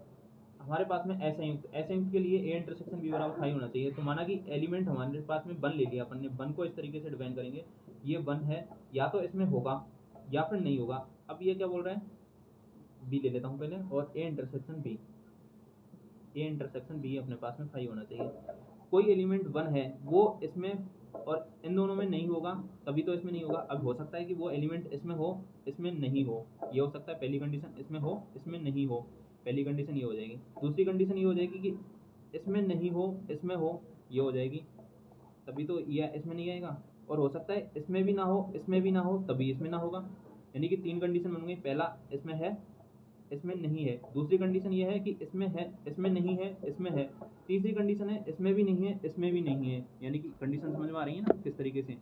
हमारे पास में असंयुक्त के लिए ए इंटरसेक्शन बी बराबर 5 होना चाहिए। तो माना कि एलिमेंट हमारे पास में 1 ले लिया अपन ने, 1 को इस तरीके से डिफाइन करेंगे, ये 1 है, या तो इसमें होगा या फिर नहीं होगा। अब ये क्या बोल रहे हैं, बी ले लेता हूँ पहले, और ए इंटरसेक्शन बी अपने पास में 5 होना चाहिए। कोई एलिमेंट 1 है वो इसमें और इन दोनों में नहीं होगा, तभी तो इसमें नहीं होगा। अब हो सकता है कि वो एलिमेंट इसमें हो, इसमें नहीं हो, ये हो सकता है। पहली कंडीशन इसमें हो, इसमें नहीं हो, पहली कंडीशन ये हो जाएगी। दूसरी कंडीशन ये हो जाएगी कि इसमें नहीं हो, इसमें हो, ये हो जाएगी, तभी तो यह इसमें नहीं आएगा। और हो सकता है इसमें भी ना हो, इसमें भी ना हो, तभी इसमें ना होगा। यानी कि 3 कंडीशन बन गई, पहला इसमें है, इसमें नहीं है। दूसरी कंडीशन ये है कि इसमें है, इसमें नहीं है, इसमें है। तीसरी कंडीशन है इसमें भी नहीं है, इसमें भी नहीं है। यानी कि कंडीशन समझ में आ रही है ना किस तरीके से,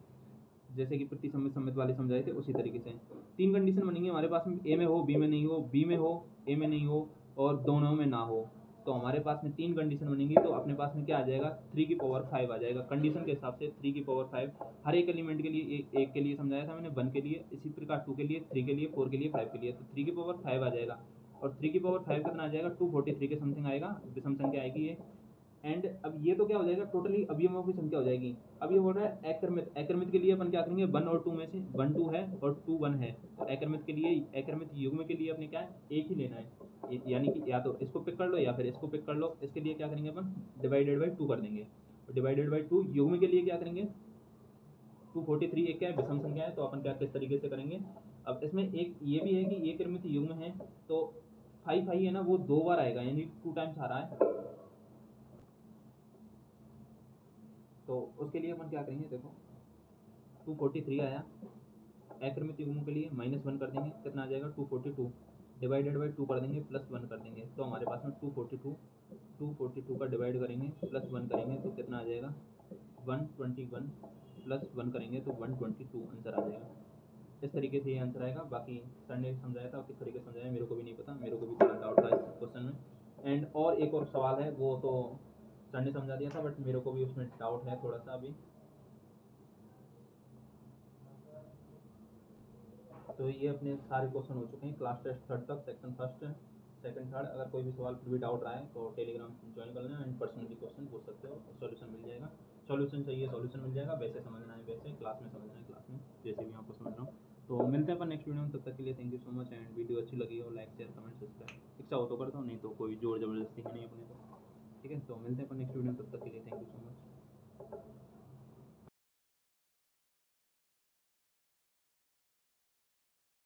जैसे कि प्रतिसम्मित सम्मित वाले समझाए थे उसी तरीके से। 3 कंडीशन बनेंगी हमारे पास में, ए में हो, बी में नहीं हो, बी में हो, ए में नहीं हो, और दोनों में ना हो। तो हमारे पास में 3 कंडीशन बनेंगी, तो अपने पास में क्या आ जाएगा, 3 की पावर 5 आ जाएगा। कंडीशन के हिसाब से 3 की पावर 5 हर एक एलिमेंट के लिए, एक के लिए समझाया था मैंने, 1 के लिए, इसी प्रकार 2 के लिए, 3 के लिए, 4 के लिए, 5 के लिए, तो 3 की पावर 5 आ जाएगा। और 3 की पावर 5 कितना आ जाएगा, 243 के समथिंग आएगा, विषम संख्या आएगी ये। एंड अब ये तो क्या हो जाएगा, टोटली अवयवों की संख्या हो जाएगी। अब ये बोल रहा है अक्रमित के लिए अपन क्या करेंगे, 1 और 2 में से 1 2 है और 2 1 है, तो अक्रमित के लिए, अक्रमित युग्म के लिए अपने क्या है, एक ही लेना है। यानी कि या तो इसको पिक कर लो या फिर इसको पिक कर लो। इसके लिए क्या करेंगे अपन, डिवाइडेड बाई 2 कर देंगे, और डिवाइडेड बाई 2 युग्म के लिए क्या करेंगे, 243 एक क्या है, विषम संख्या है, तो अपन क्या किस तरीके से करेंगे। अब इसमें एक ये भी है कि ये क्रमित युग्म है, तो 5 है ना, वो 2 बार आएगा, यानी 2 टाइम्स आ रहा है। तो उसके लिए अपन क्या करेंगे, देखो 243 आया, अक्रमित युग्मों के लिए -1 कर देंगे, कितना आ जाएगा 242, डिवाइडेड बाई 2 कर देंगे, +1 कर देंगे, तो हमारे पास में 242 का डिवाइड करेंगे, +1 करेंगे, तो कितना आ जाएगा 121, +1 करेंगे तो 122 आंसर आ जाएगा। इस तरीके से ये आंसर आएगा। बाकी सर ने समझाया था, किस तरीके से समझाया मेरे को भी नहीं पता, मेरे को भी थोड़ा डाउट था इस क्वेश्चन में। एंड और एक और सवाल है, वो तो सर ने समझा दिया था, बट मेरे को भी उसमें डाउट है थोड़ा सा अभी। तो ये अपने सारे क्वेश्चन हो चुके हैं क्लास टेस्ट थर्ड तक, सेक्शन फर्स्ट सेकंड थर्ड। अगर कोई भी सवाल फिर भी डाउट रहा है तो टेलीग्राम ज्वाइन कर लेना, एंड पर्सनली क्वेश्चन पूछ सकते हो, सॉल्यूशन मिल जाएगा। सॉल्यूशन चाहिए सॉल्यूशन मिल जाएगा, वैसे समझना है वैसे, क्लास में समझना है क्लास में, जैसे भी आपको समझ रहा हूँ। तो मिलते हैं अपन नेक्स्ट वीडियो में, तब तक के लिए thank you so much. And video अच्छी लगी हो लाइक शेयर कमेंट सब्सक्राइब इच्छा हो तो कर दो, नहीं तो कोई जोर ज़बरदस्ती है नहीं अपने तो। ठीक है, तो मिलते हैं अपन नेक्स्ट वीडियो में, तब तक के लिए थैंक यू सो मच।